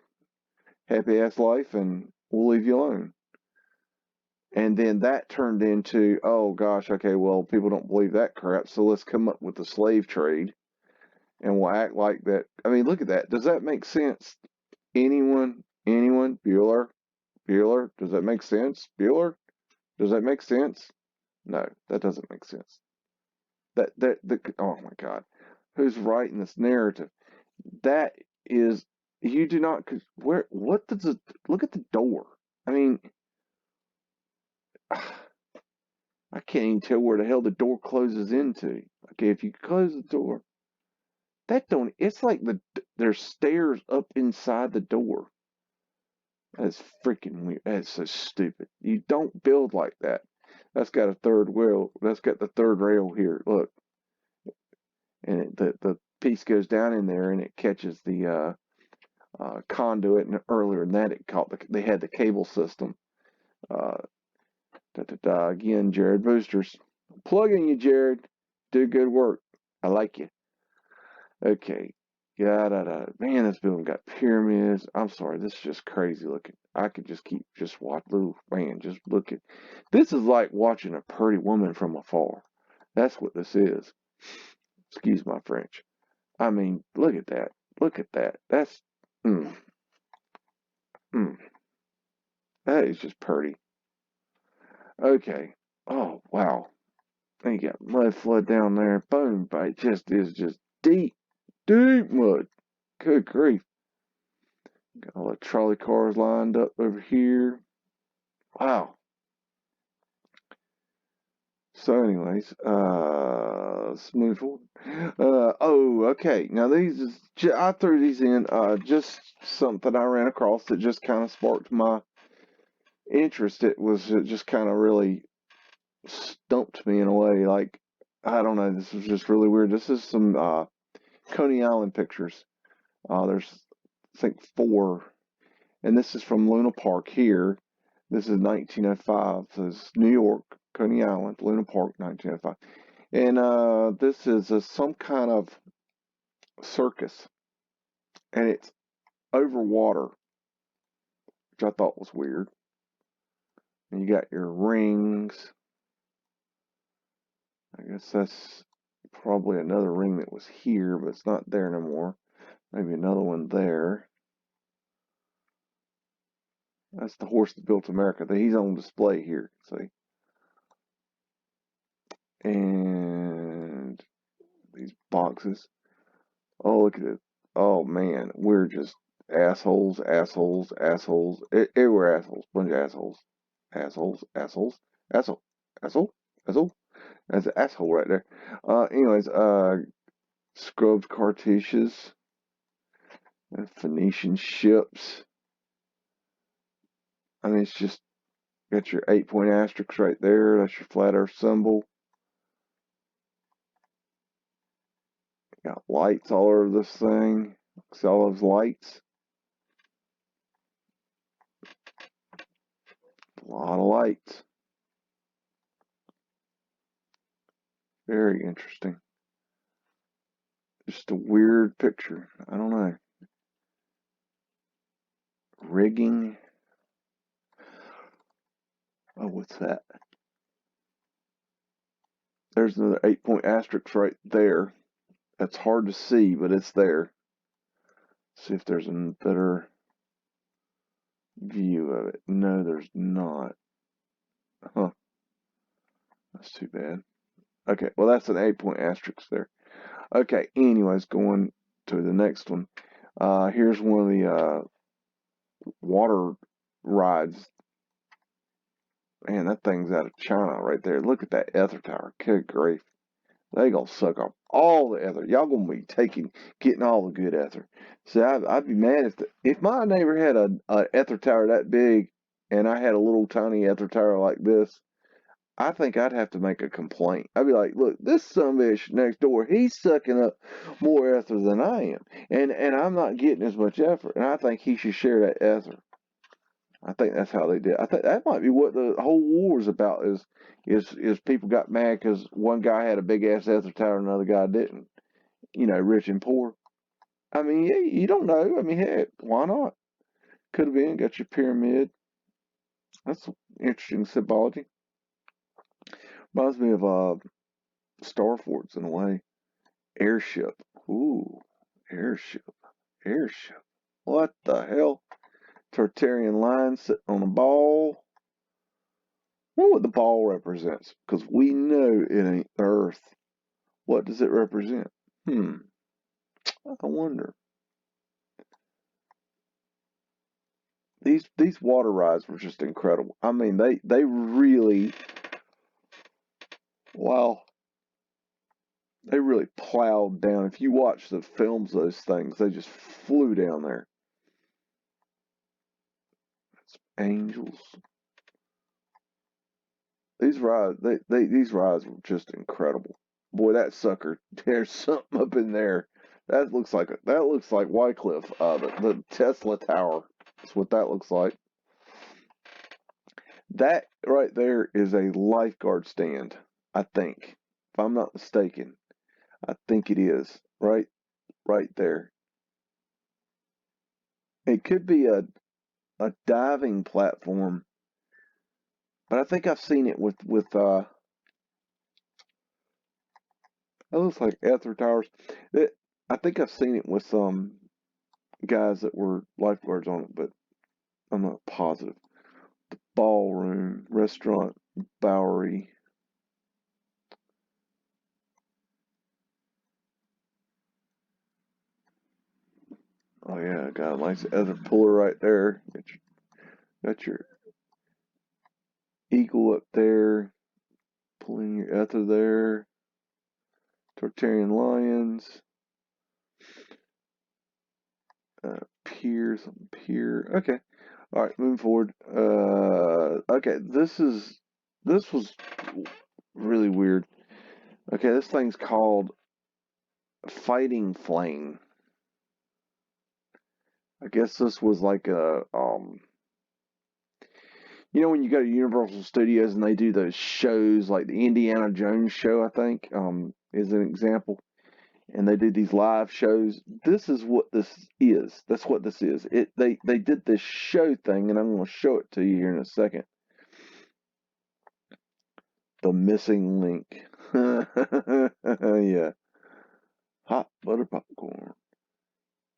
happy ass life, and we'll leave you alone. And then that turned into, oh gosh, okay, well, people don't believe that crap, so let's come up with the slave trade, and we'll act like that. I mean, look at that. Does that make sense? Anyone? Anyone? Bueller? Bueller? Does that make sense? Bueller? Does that make sense? No, that doesn't make sense. Oh my God, who's writing this narrative? That is, you do not. Where? What does it? Look at the door. I mean, I can't even tell where the hell the door closes into. Okay, if you close the door, that don't. It's like there's stairs up inside the door. That's freaking weird. That's so stupid. You don't build like that. That's got a third rail. That's got the third rail here. Look, and the piece goes down in there, and it catches the conduit. And earlier than that, it caught they had the cable system. Uh, Again, Jared Boosters, plugging you, Jared. Do good work. I like you. Okay. Yeah, man, this building got pyramids. I'm sorry, this is just crazy looking. I could just keep just watch little man, just look at this is like watching a pretty woman from afar. That's what this is. Excuse my French. I mean, look at that. Look at that. That's mm, mm, that is just pretty. Okay. Oh wow. And you got mud flood down there. Boom, but it just is just deep. deep mud. Good grief. Got all the trolley cars lined up over here. Wow. So, anyways, let's move forward. Oh, okay. Now these is I threw these in just something I ran across that just kind of sparked my interest. It just kind of really stumped me in a way. Like I don't know. This was just really weird. This is some Coney Island pictures. There's I think 4, and this is from Luna Park here. This is 1905. So it's New York, Coney Island, Luna Park, 1905. And this is some kind of circus, and it's over water, which I thought was weird. And you got your rings. I guess that's probably another ring that was here, but it's not there no more. Maybe another one there. That's the horse that built America. He's on display here. See? And these boxes. Oh, look at it. Oh, man. We're just assholes, assholes, assholes. Everywhere assholes. Bunch of assholes. Assholes, assholes, asshole, asshole, asshole. That's an asshole right there. Anyways, scrubbed cartouches and Phoenician ships. I mean, it's just got your 8-point asterisk right there. That's your flat earth symbol. Got lights all over this thing. See all those lights? A lot of lights. Very interesting. Just a weird picture. I don't know. Rigging. Oh, what's that? There's another 8-point asterisk right there. That's hard to see, but it's there. See if there's a better view of it. No, there's not. Huh. That's too bad. Okay, well, that's an 8-point asterisk there. Okay, anyways, going to the next one. Here's one of the water rides. Man, that thing's out of China right there. Look at that ether tower. Good grief. They gonna suck off all the ether. Y'all gonna be getting all the good ether. See, I'd be mad if my neighbor had a ether tower that big, and I had a little tiny ether tower like this. I think I'd have to make a complaint. I'd be like, look, this sumbitch next door, he's sucking up more ether than I am, and I'm not getting as much effort, and I think he should share that ether. I think that's how they did. I think that might be what the whole war is about. Is people got mad because one guy had a big ass ether tower and another guy didn't. You know, rich and poor. I mean, yeah, you don't know. I mean, heck, why not? Could have been. Got your pyramid. That's interesting symbology. Reminds me of Star Forts in a way. Airship. Ooh, airship. Airship. What the hell? Tartarian line sitting on a ball. What would the ball represents? Because we know it ain't Earth. What does it represent? I wonder. These water rides were just incredible. I mean, they really, wow, they really plowed down. If you watch the films, of those things, they just flew down there. It's angels. These rides were just incredible. Boy, that sucker. There's something up in there. That looks like Wycliffe. The Tesla Tower. That's what that looks like. That right there is a lifeguard stand, I think. If I'm not mistaken. I think it is. Right there. It could be a diving platform, but I think I've seen it with it looks like ether towers. I think I've seen it with some guys that were lifeguards on it, but I'm not positive. Ballroom, restaurant, Bowery. Oh yeah, got a nice ether puller right there. Got your eagle up there, pulling your ether there. Tartarian lions. Pier, something pier. Okay. All right, moving forward. Okay, this was really weird. Okay, this thing's called Fighting Flame. I guess this was like when you go to Universal Studios and they do those shows like the Indiana Jones show, I think, is an example. And they do these live shows. This is what this is. That's what this is. They did this show thing, and I'm going to show it to you here in a second. The missing link. Yeah. Hot butter popcorn.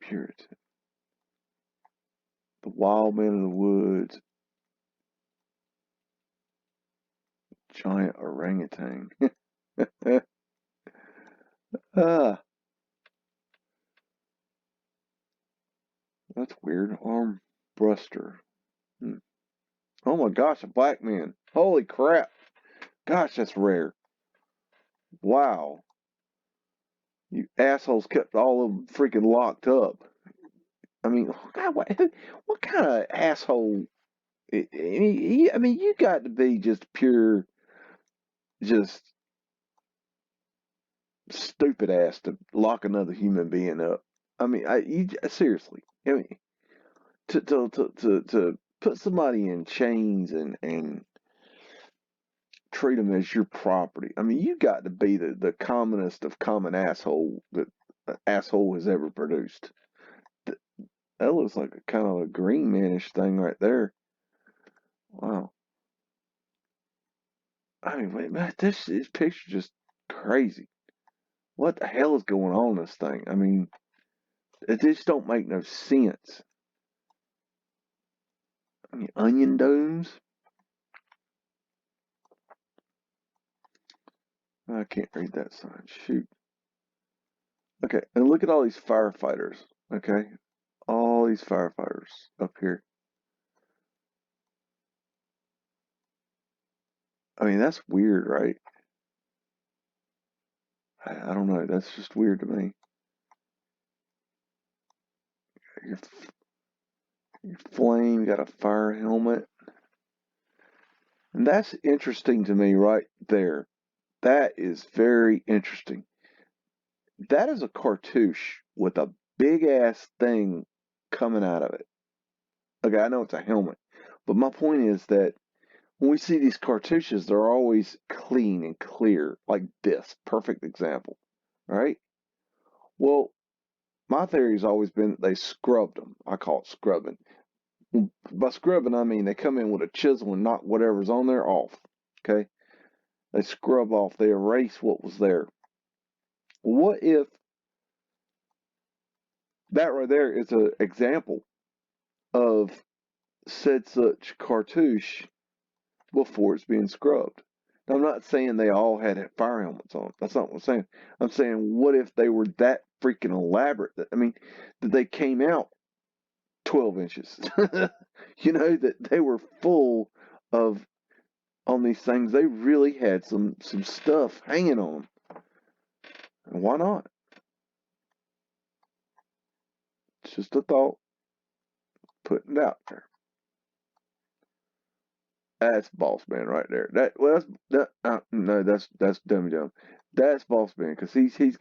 Puritan. The wild man in the woods. Giant orangutan. Ah, that's weird. Arm bruster. Hmm. Oh my gosh, a black man. Holy crap. Gosh, that's rare. Wow. You assholes kept all of them freaking locked up. I mean, God, what kind of asshole? I mean, you got to be just pure, just stupid ass to lock another human being up. I mean, seriously. I mean, to put somebody in chains and treat them as your property. I mean, you got to be the commonest of common asshole that an asshole has ever produced. That looks like a kind of a green manish thing right there. Wow. I mean, wait, man, this picture just crazy. What the hell is going on in this thing? I mean, it just don't make no sense. I mean, onion domes? I can't read that sign. Shoot. Okay, and look at all these firefighters. Okay, all these firefighters up here. I mean, that's weird, right? I don't know. That's just weird to me. Your, your flame, you got a fire helmet. And that's interesting to me right there. That is very interesting. That is a cartouche with a big ass thing coming out of it. Okay, I know it's a helmet, but my point is that when we see these cartouches, they're always clean and clear, like this. Perfect example, right? Well, my theory has always been they scrubbed them. I call it scrubbing. By scrubbing, I mean they come in with a chisel and knock whatever's on there off. Okay, they scrub off, they erase what was there. What if that right there is an example of said such cartouche before it's being scrubbed? Now, I'm not saying they all had fire helmets on. That's not what I'm saying. I'm saying, what if they were that freaking elaborate? I mean, that they came out 12 inches. That they were full of on these things. They really had some stuff hanging on them. And why not? It's just a thought, putting it out there. That's boss man right there. No, that's dummy dumb. That's boss man because he's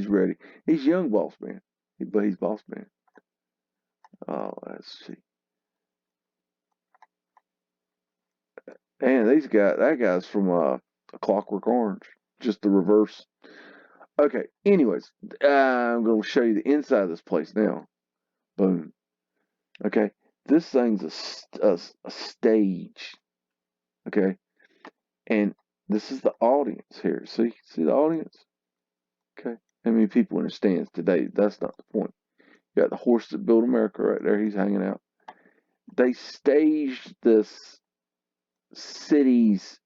ready. He's young boss man, but he's boss man. Oh, let's see. And that guy's from a Clockwork Orange, just the reverse. Okay. Anyways, I'm gonna show you the inside of this place now. Boom. Okay. This thing's a stage. Okay. And this is the audience here. See the audience? Okay. How many people in the stands today? That's not the point. You got the horse that built America right there. He's hanging out. They staged this city's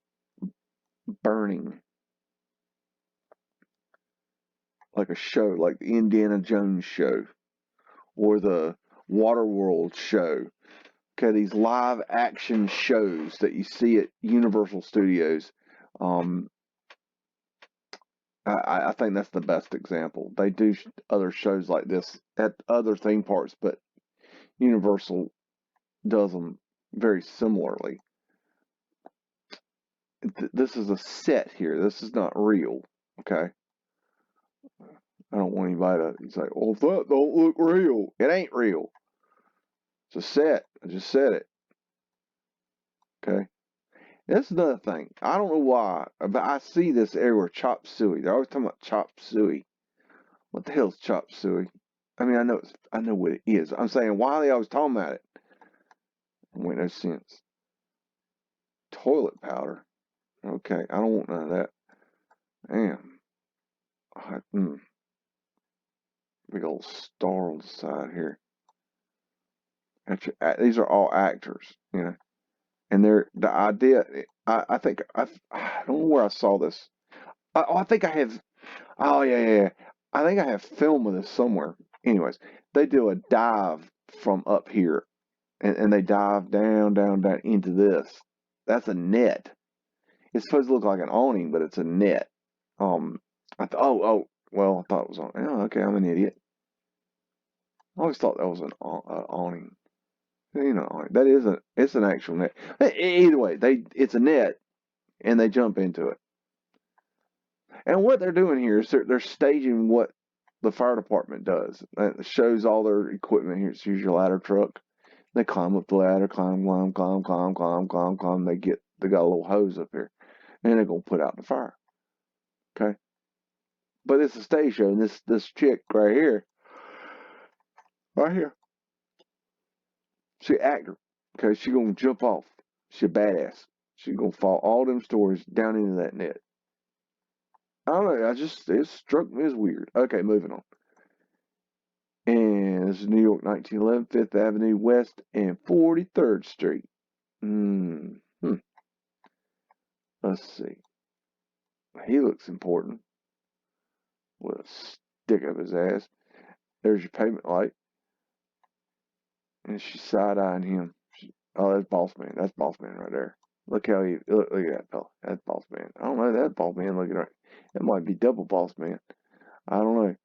burning like a show, like the Indiana Jones show. or the Waterworld show. Okay, these live action shows that you see at Universal Studios. Um, I think that's the best example. They do other shows like this at other theme parks, but Universal does them very similarly. This is a set here. This is not real. Okay, I don't want anybody to say, "Well, that don't look real." It ain't real. It's a set. I just said it. Okay. That's another thing. I don't know why, but I see this everywhere. Chop suey. They're always talking about chop suey. What the hell's chop suey? I mean, I know what it is. I'm saying, why are they always talking about it? It makes no sense. Toilet powder. Okay, I don't want none of that. Damn. Big old star on the side here. These are all actors, and they're the idea. I think I don't know where I saw this. I think I have. Oh yeah. I think I have film of this somewhere. Anyways, they do a dive from up here, and they dive down into this. That's a net. It's supposed to look like an awning, but it's a net. I thought, well, I thought it was on. Oh, okay, I'm an idiot. I always thought that was an awning. That isn't. It's an actual net. Either way, it's a net, and they jump into it. And what they're doing here is they're staging what the fire department does. It shows all their equipment here. It's usually a ladder truck. They climb up the ladder, climb. They got a little hose up here, and they're gonna put out the fire. Okay, but it's a stage show, and this chick right here, she actor. Okay, she gonna jump off. She a badass. She gonna fall all them stories down into that net. I don't know. It struck me as weird. Okay, moving on. And this is New York, 1911, 5th Avenue West and 43rd Street. Hmm. Let's see. He looks important with a stick up his ass. There's your payment light. And she's side-eyeing him. Oh, that's Boss Man. That's Boss Man right there. Look at that fella. That's Boss Man. I don't know. That's Boss Man looking right. That might be double Boss Man. I don't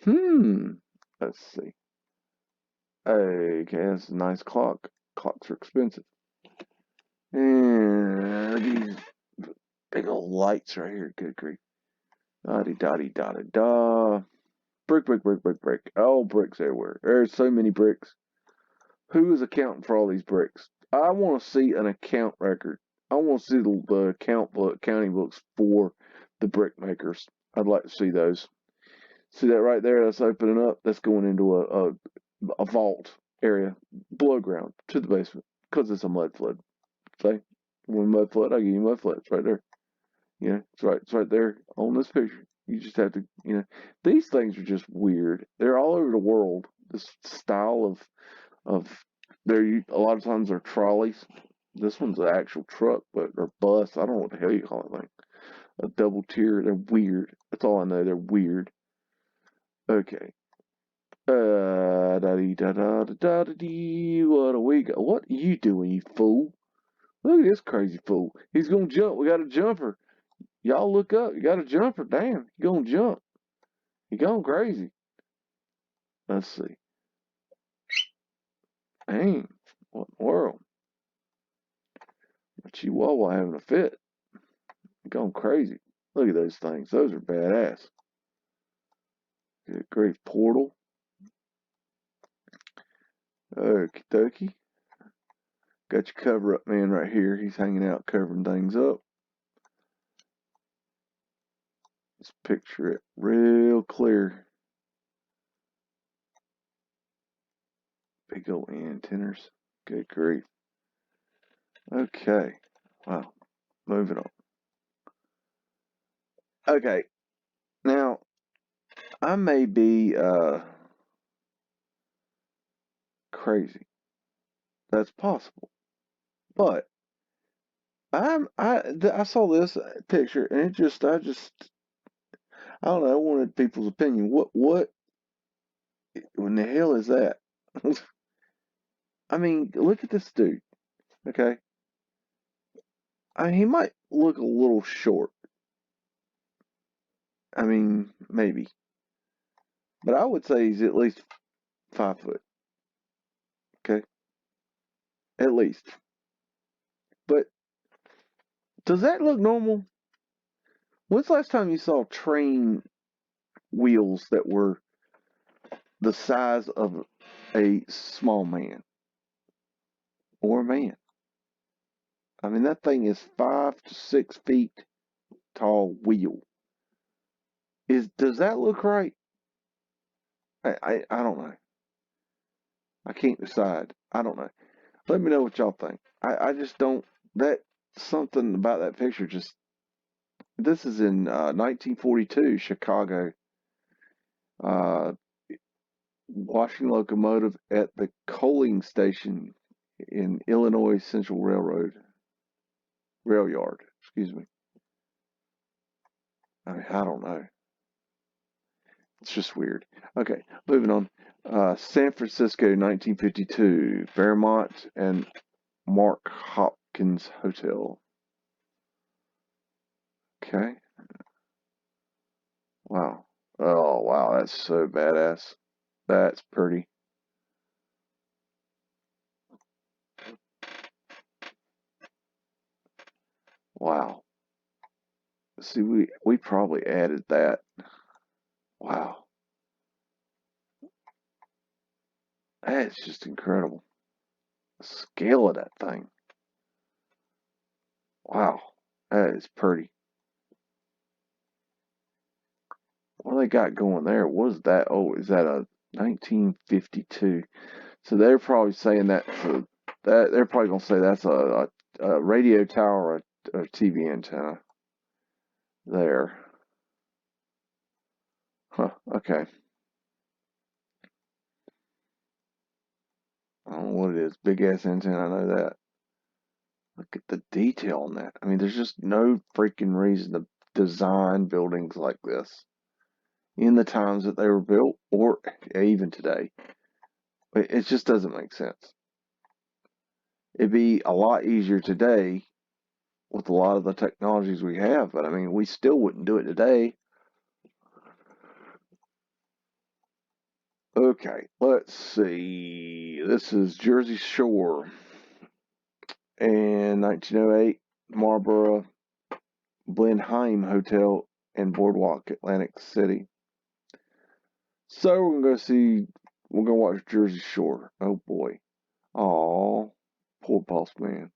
know. Let's see. Okay, that's a nice clock. Clocks are expensive. And these big old lights right here. Good grief. Da-di-da-di-da-di-da. Brick. Oh, bricks everywhere. There's so many bricks. Who is accounting for all these bricks? I want to see an account record. I want to see the counting books for the brick makers. I'd like to see those. See that right there? That's opening up. That's going into a vault area, below ground, to the basement, because it's a mud flood. See? When mud flood, I give you mud flood. It's right there. It's right there on this picture. You just have to, these things are just weird. They're all over the world. This style of a lot of times they're trolleys. This one's an actual truck, but or bus. I don't know what the hell you call it. Like a double tier. They're weird. That's all I know. They're weird. Okay. Da dee da da da da da dee. What do we got? What are you doing, you fool? Look at this crazy fool. He's gonna jump. We got a jumper. Y'all look up. You got a jumper. Damn. You gonna jump. You going crazy. Let's see. Dang. What in the world? A Chihuahua having a fit. You going crazy. Look at those things. Those are badass. Good grief. Portal. Okie dokie. Got your cover up man right here. He's hanging out covering things up. Let's picture it real clear. Big old antennas. Good grief. Okay. Wow. Moving on. Okay. Now, I may be crazy. That's possible. But I saw this picture and I don't know, I wanted people's opinion. What When the hell is that? I mean, look at this dude. Okay, I mean, he might look a little short. I mean, maybe, but I would say he's at least 5 foot. Okay, at least. But does that look normal? When's the last time you saw train wheels that were the size of a small man or a man? I mean, that thing is 5 to 6 feet tall wheel. Does that look right? I don't know. I can't decide. I don't know. Let me know what y'all think. I just don't. That something about that picture just. This is in 1942, Chicago. Uh, washing locomotive at the coaling station in Illinois Central Rail Yard. Excuse me. I mean, I don't know. It's just weird. Okay, moving on. San Francisco, 1952. Fairmont and Mark Hopkins Hotel. Okay. Wow. Oh, wow. That's so badass. That's pretty. Wow. See, we probably added that. Wow. That's just incredible. The scale of that thing. Wow. That is pretty. What they got going there? What is that? Oh, is that a 1952? So they're probably saying that they're probably gonna say that's a radio tower or a TV antenna there. Huh. Okay. I don't know what it is. Big ass antenna. I know that. Look at the detail on that. I mean, there's just no freaking reason to design buildings like this in the times that they were built or even today. It just doesn't make sense. It'd be a lot easier today with a lot of the technologies we have, but I mean, we still wouldn't do it today. Okay, let's see. This is Jersey Shore in 1908, Marlboro Blenheim Hotel and Boardwalk, Atlantic City. So we're gonna go see. We're gonna watch Jersey Shore. Oh boy. Aw, poor boss man.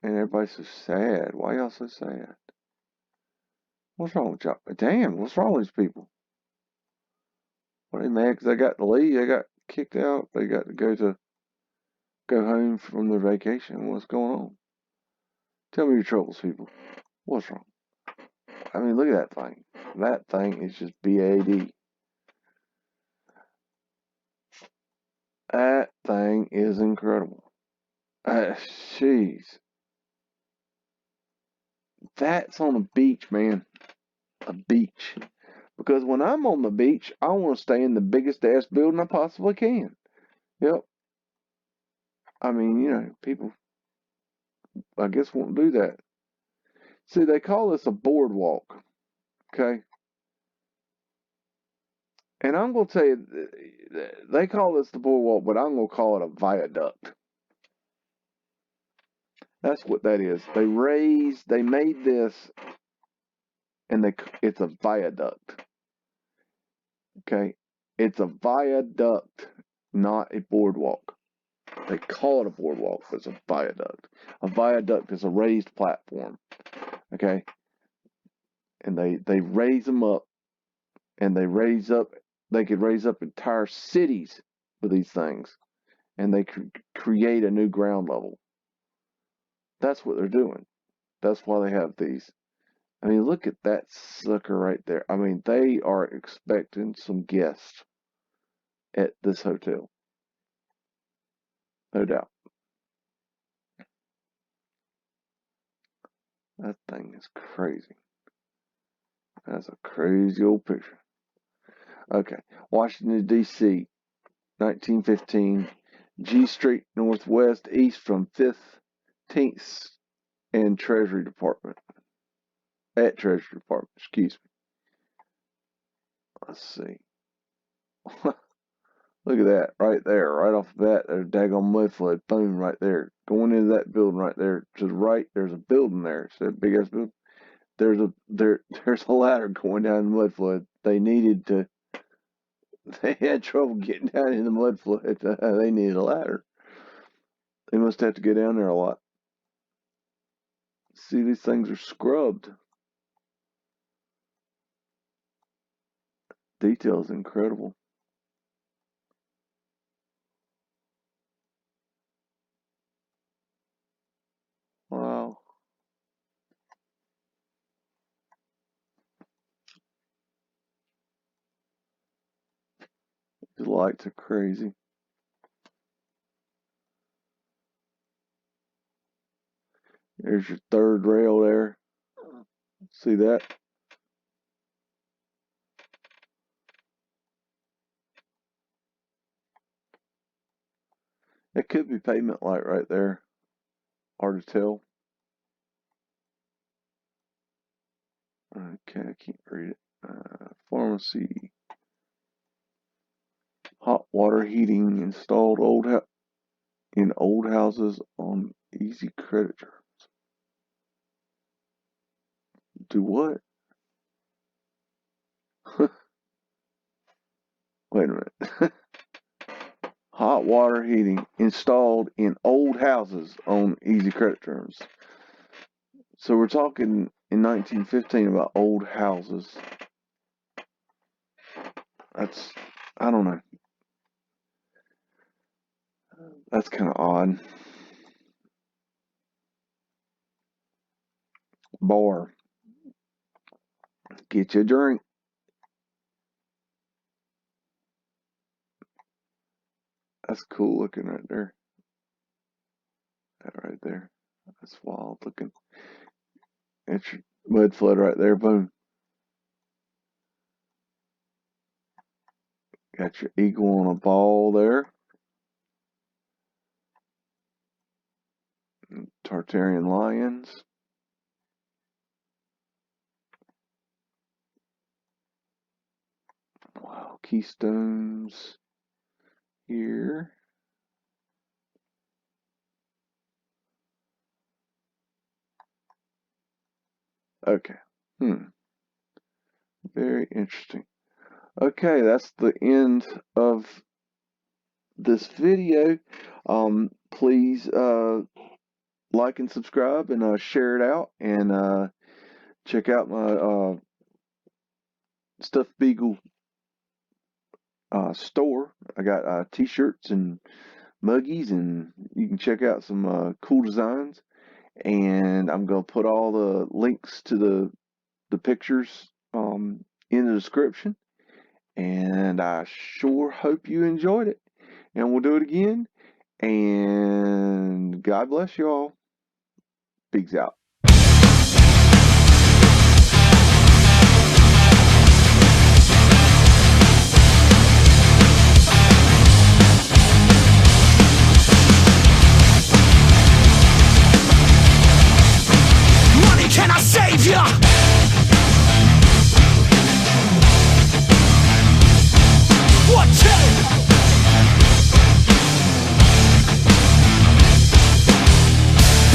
And everybody's so sad. Why y'all so sad? What's wrong with y'all? Damn, what's wrong with these people? What are they mad because they got to leave? They got kicked out. They got to go home from their vacation. What's going on? Tell me your troubles, people. What's wrong? I mean, look at that thing. That thing is just BAD. That thing is incredible. Jeez. That's on a beach, man. A beach. Because when I'm on the beach, I want to stay in the biggest ass building I possibly can. Yep. I mean, people, I guess, won't do that. See, they call this a boardwalk. Okay. And I'm going to tell you, they call this the boardwalk, but I'm going to call it a viaduct. That's what that is. They made this, and it's a viaduct. Okay. It's a viaduct, not a boardwalk. They call it a boardwalk, but it's a viaduct. A viaduct is a raised platform. Okay. And they raise them up, and they could raise up entire cities with these things, and they could create a new ground level. That's what they're doing. That's why they have these. I mean, look at that sucker right there. I mean, they are expecting some guests at this hotel. No doubt. That thing is crazy. That's a crazy old picture. Okay. Washington, D.C., 1915. G Street, Northwest, east from 15th and Treasury Department. At Treasury Department, excuse me. Let's see. Look at that right there, right off the bat. There's daggone Mudflood. Boom, right there. Going into that building right there. To the right, there's a building there. It's that big ass building. There's a ladder going down the Mudflood. They had trouble getting down in the Mudflood. They needed a ladder. They must have to go down there a lot. See, these things are scrubbed. Detail is incredible. Wow. The lights are crazy. There's your third rail there. See that? It could be pavement light right there. Hard to tell. Okay, I can't read it. Pharmacy. Hot water heating installed in old houses on easy credit terms. Do what? Wait a minute. Hot water heating installed in old houses on easy credit terms. So we're talking in 1915 about old houses. I don't know. That's kind of odd. Bar. Get you a drink. That's cool looking right there. That right there. That's wild looking. It's your Mudflood right there. Boom. Got your eagle on a ball there. Tartarian lions. Wow, keystones here. Okay. Very interesting. Okay, that's the end of this video. Please like and subscribe and share it out, and check out my Stuffed Beagle store. I got t-shirts and muggies, and you can check out some cool designs. And I'm gonna put all the links to the pictures in the description. And I sure hope you enjoyed it. And we'll do it again. And God bless you all. BEAGS out. Can I save ya? What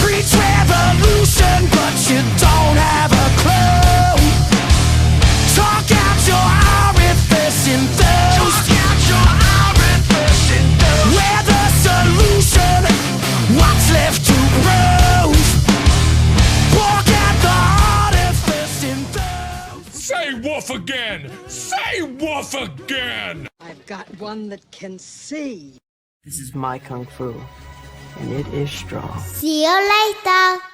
preach revolution, but you don't have a clue. Talk out your orifice in those. We're the solution. What's left to prove? Say woof again! Say woof again! I've got one that can see. This is my kung fu, and it is strong. See you later.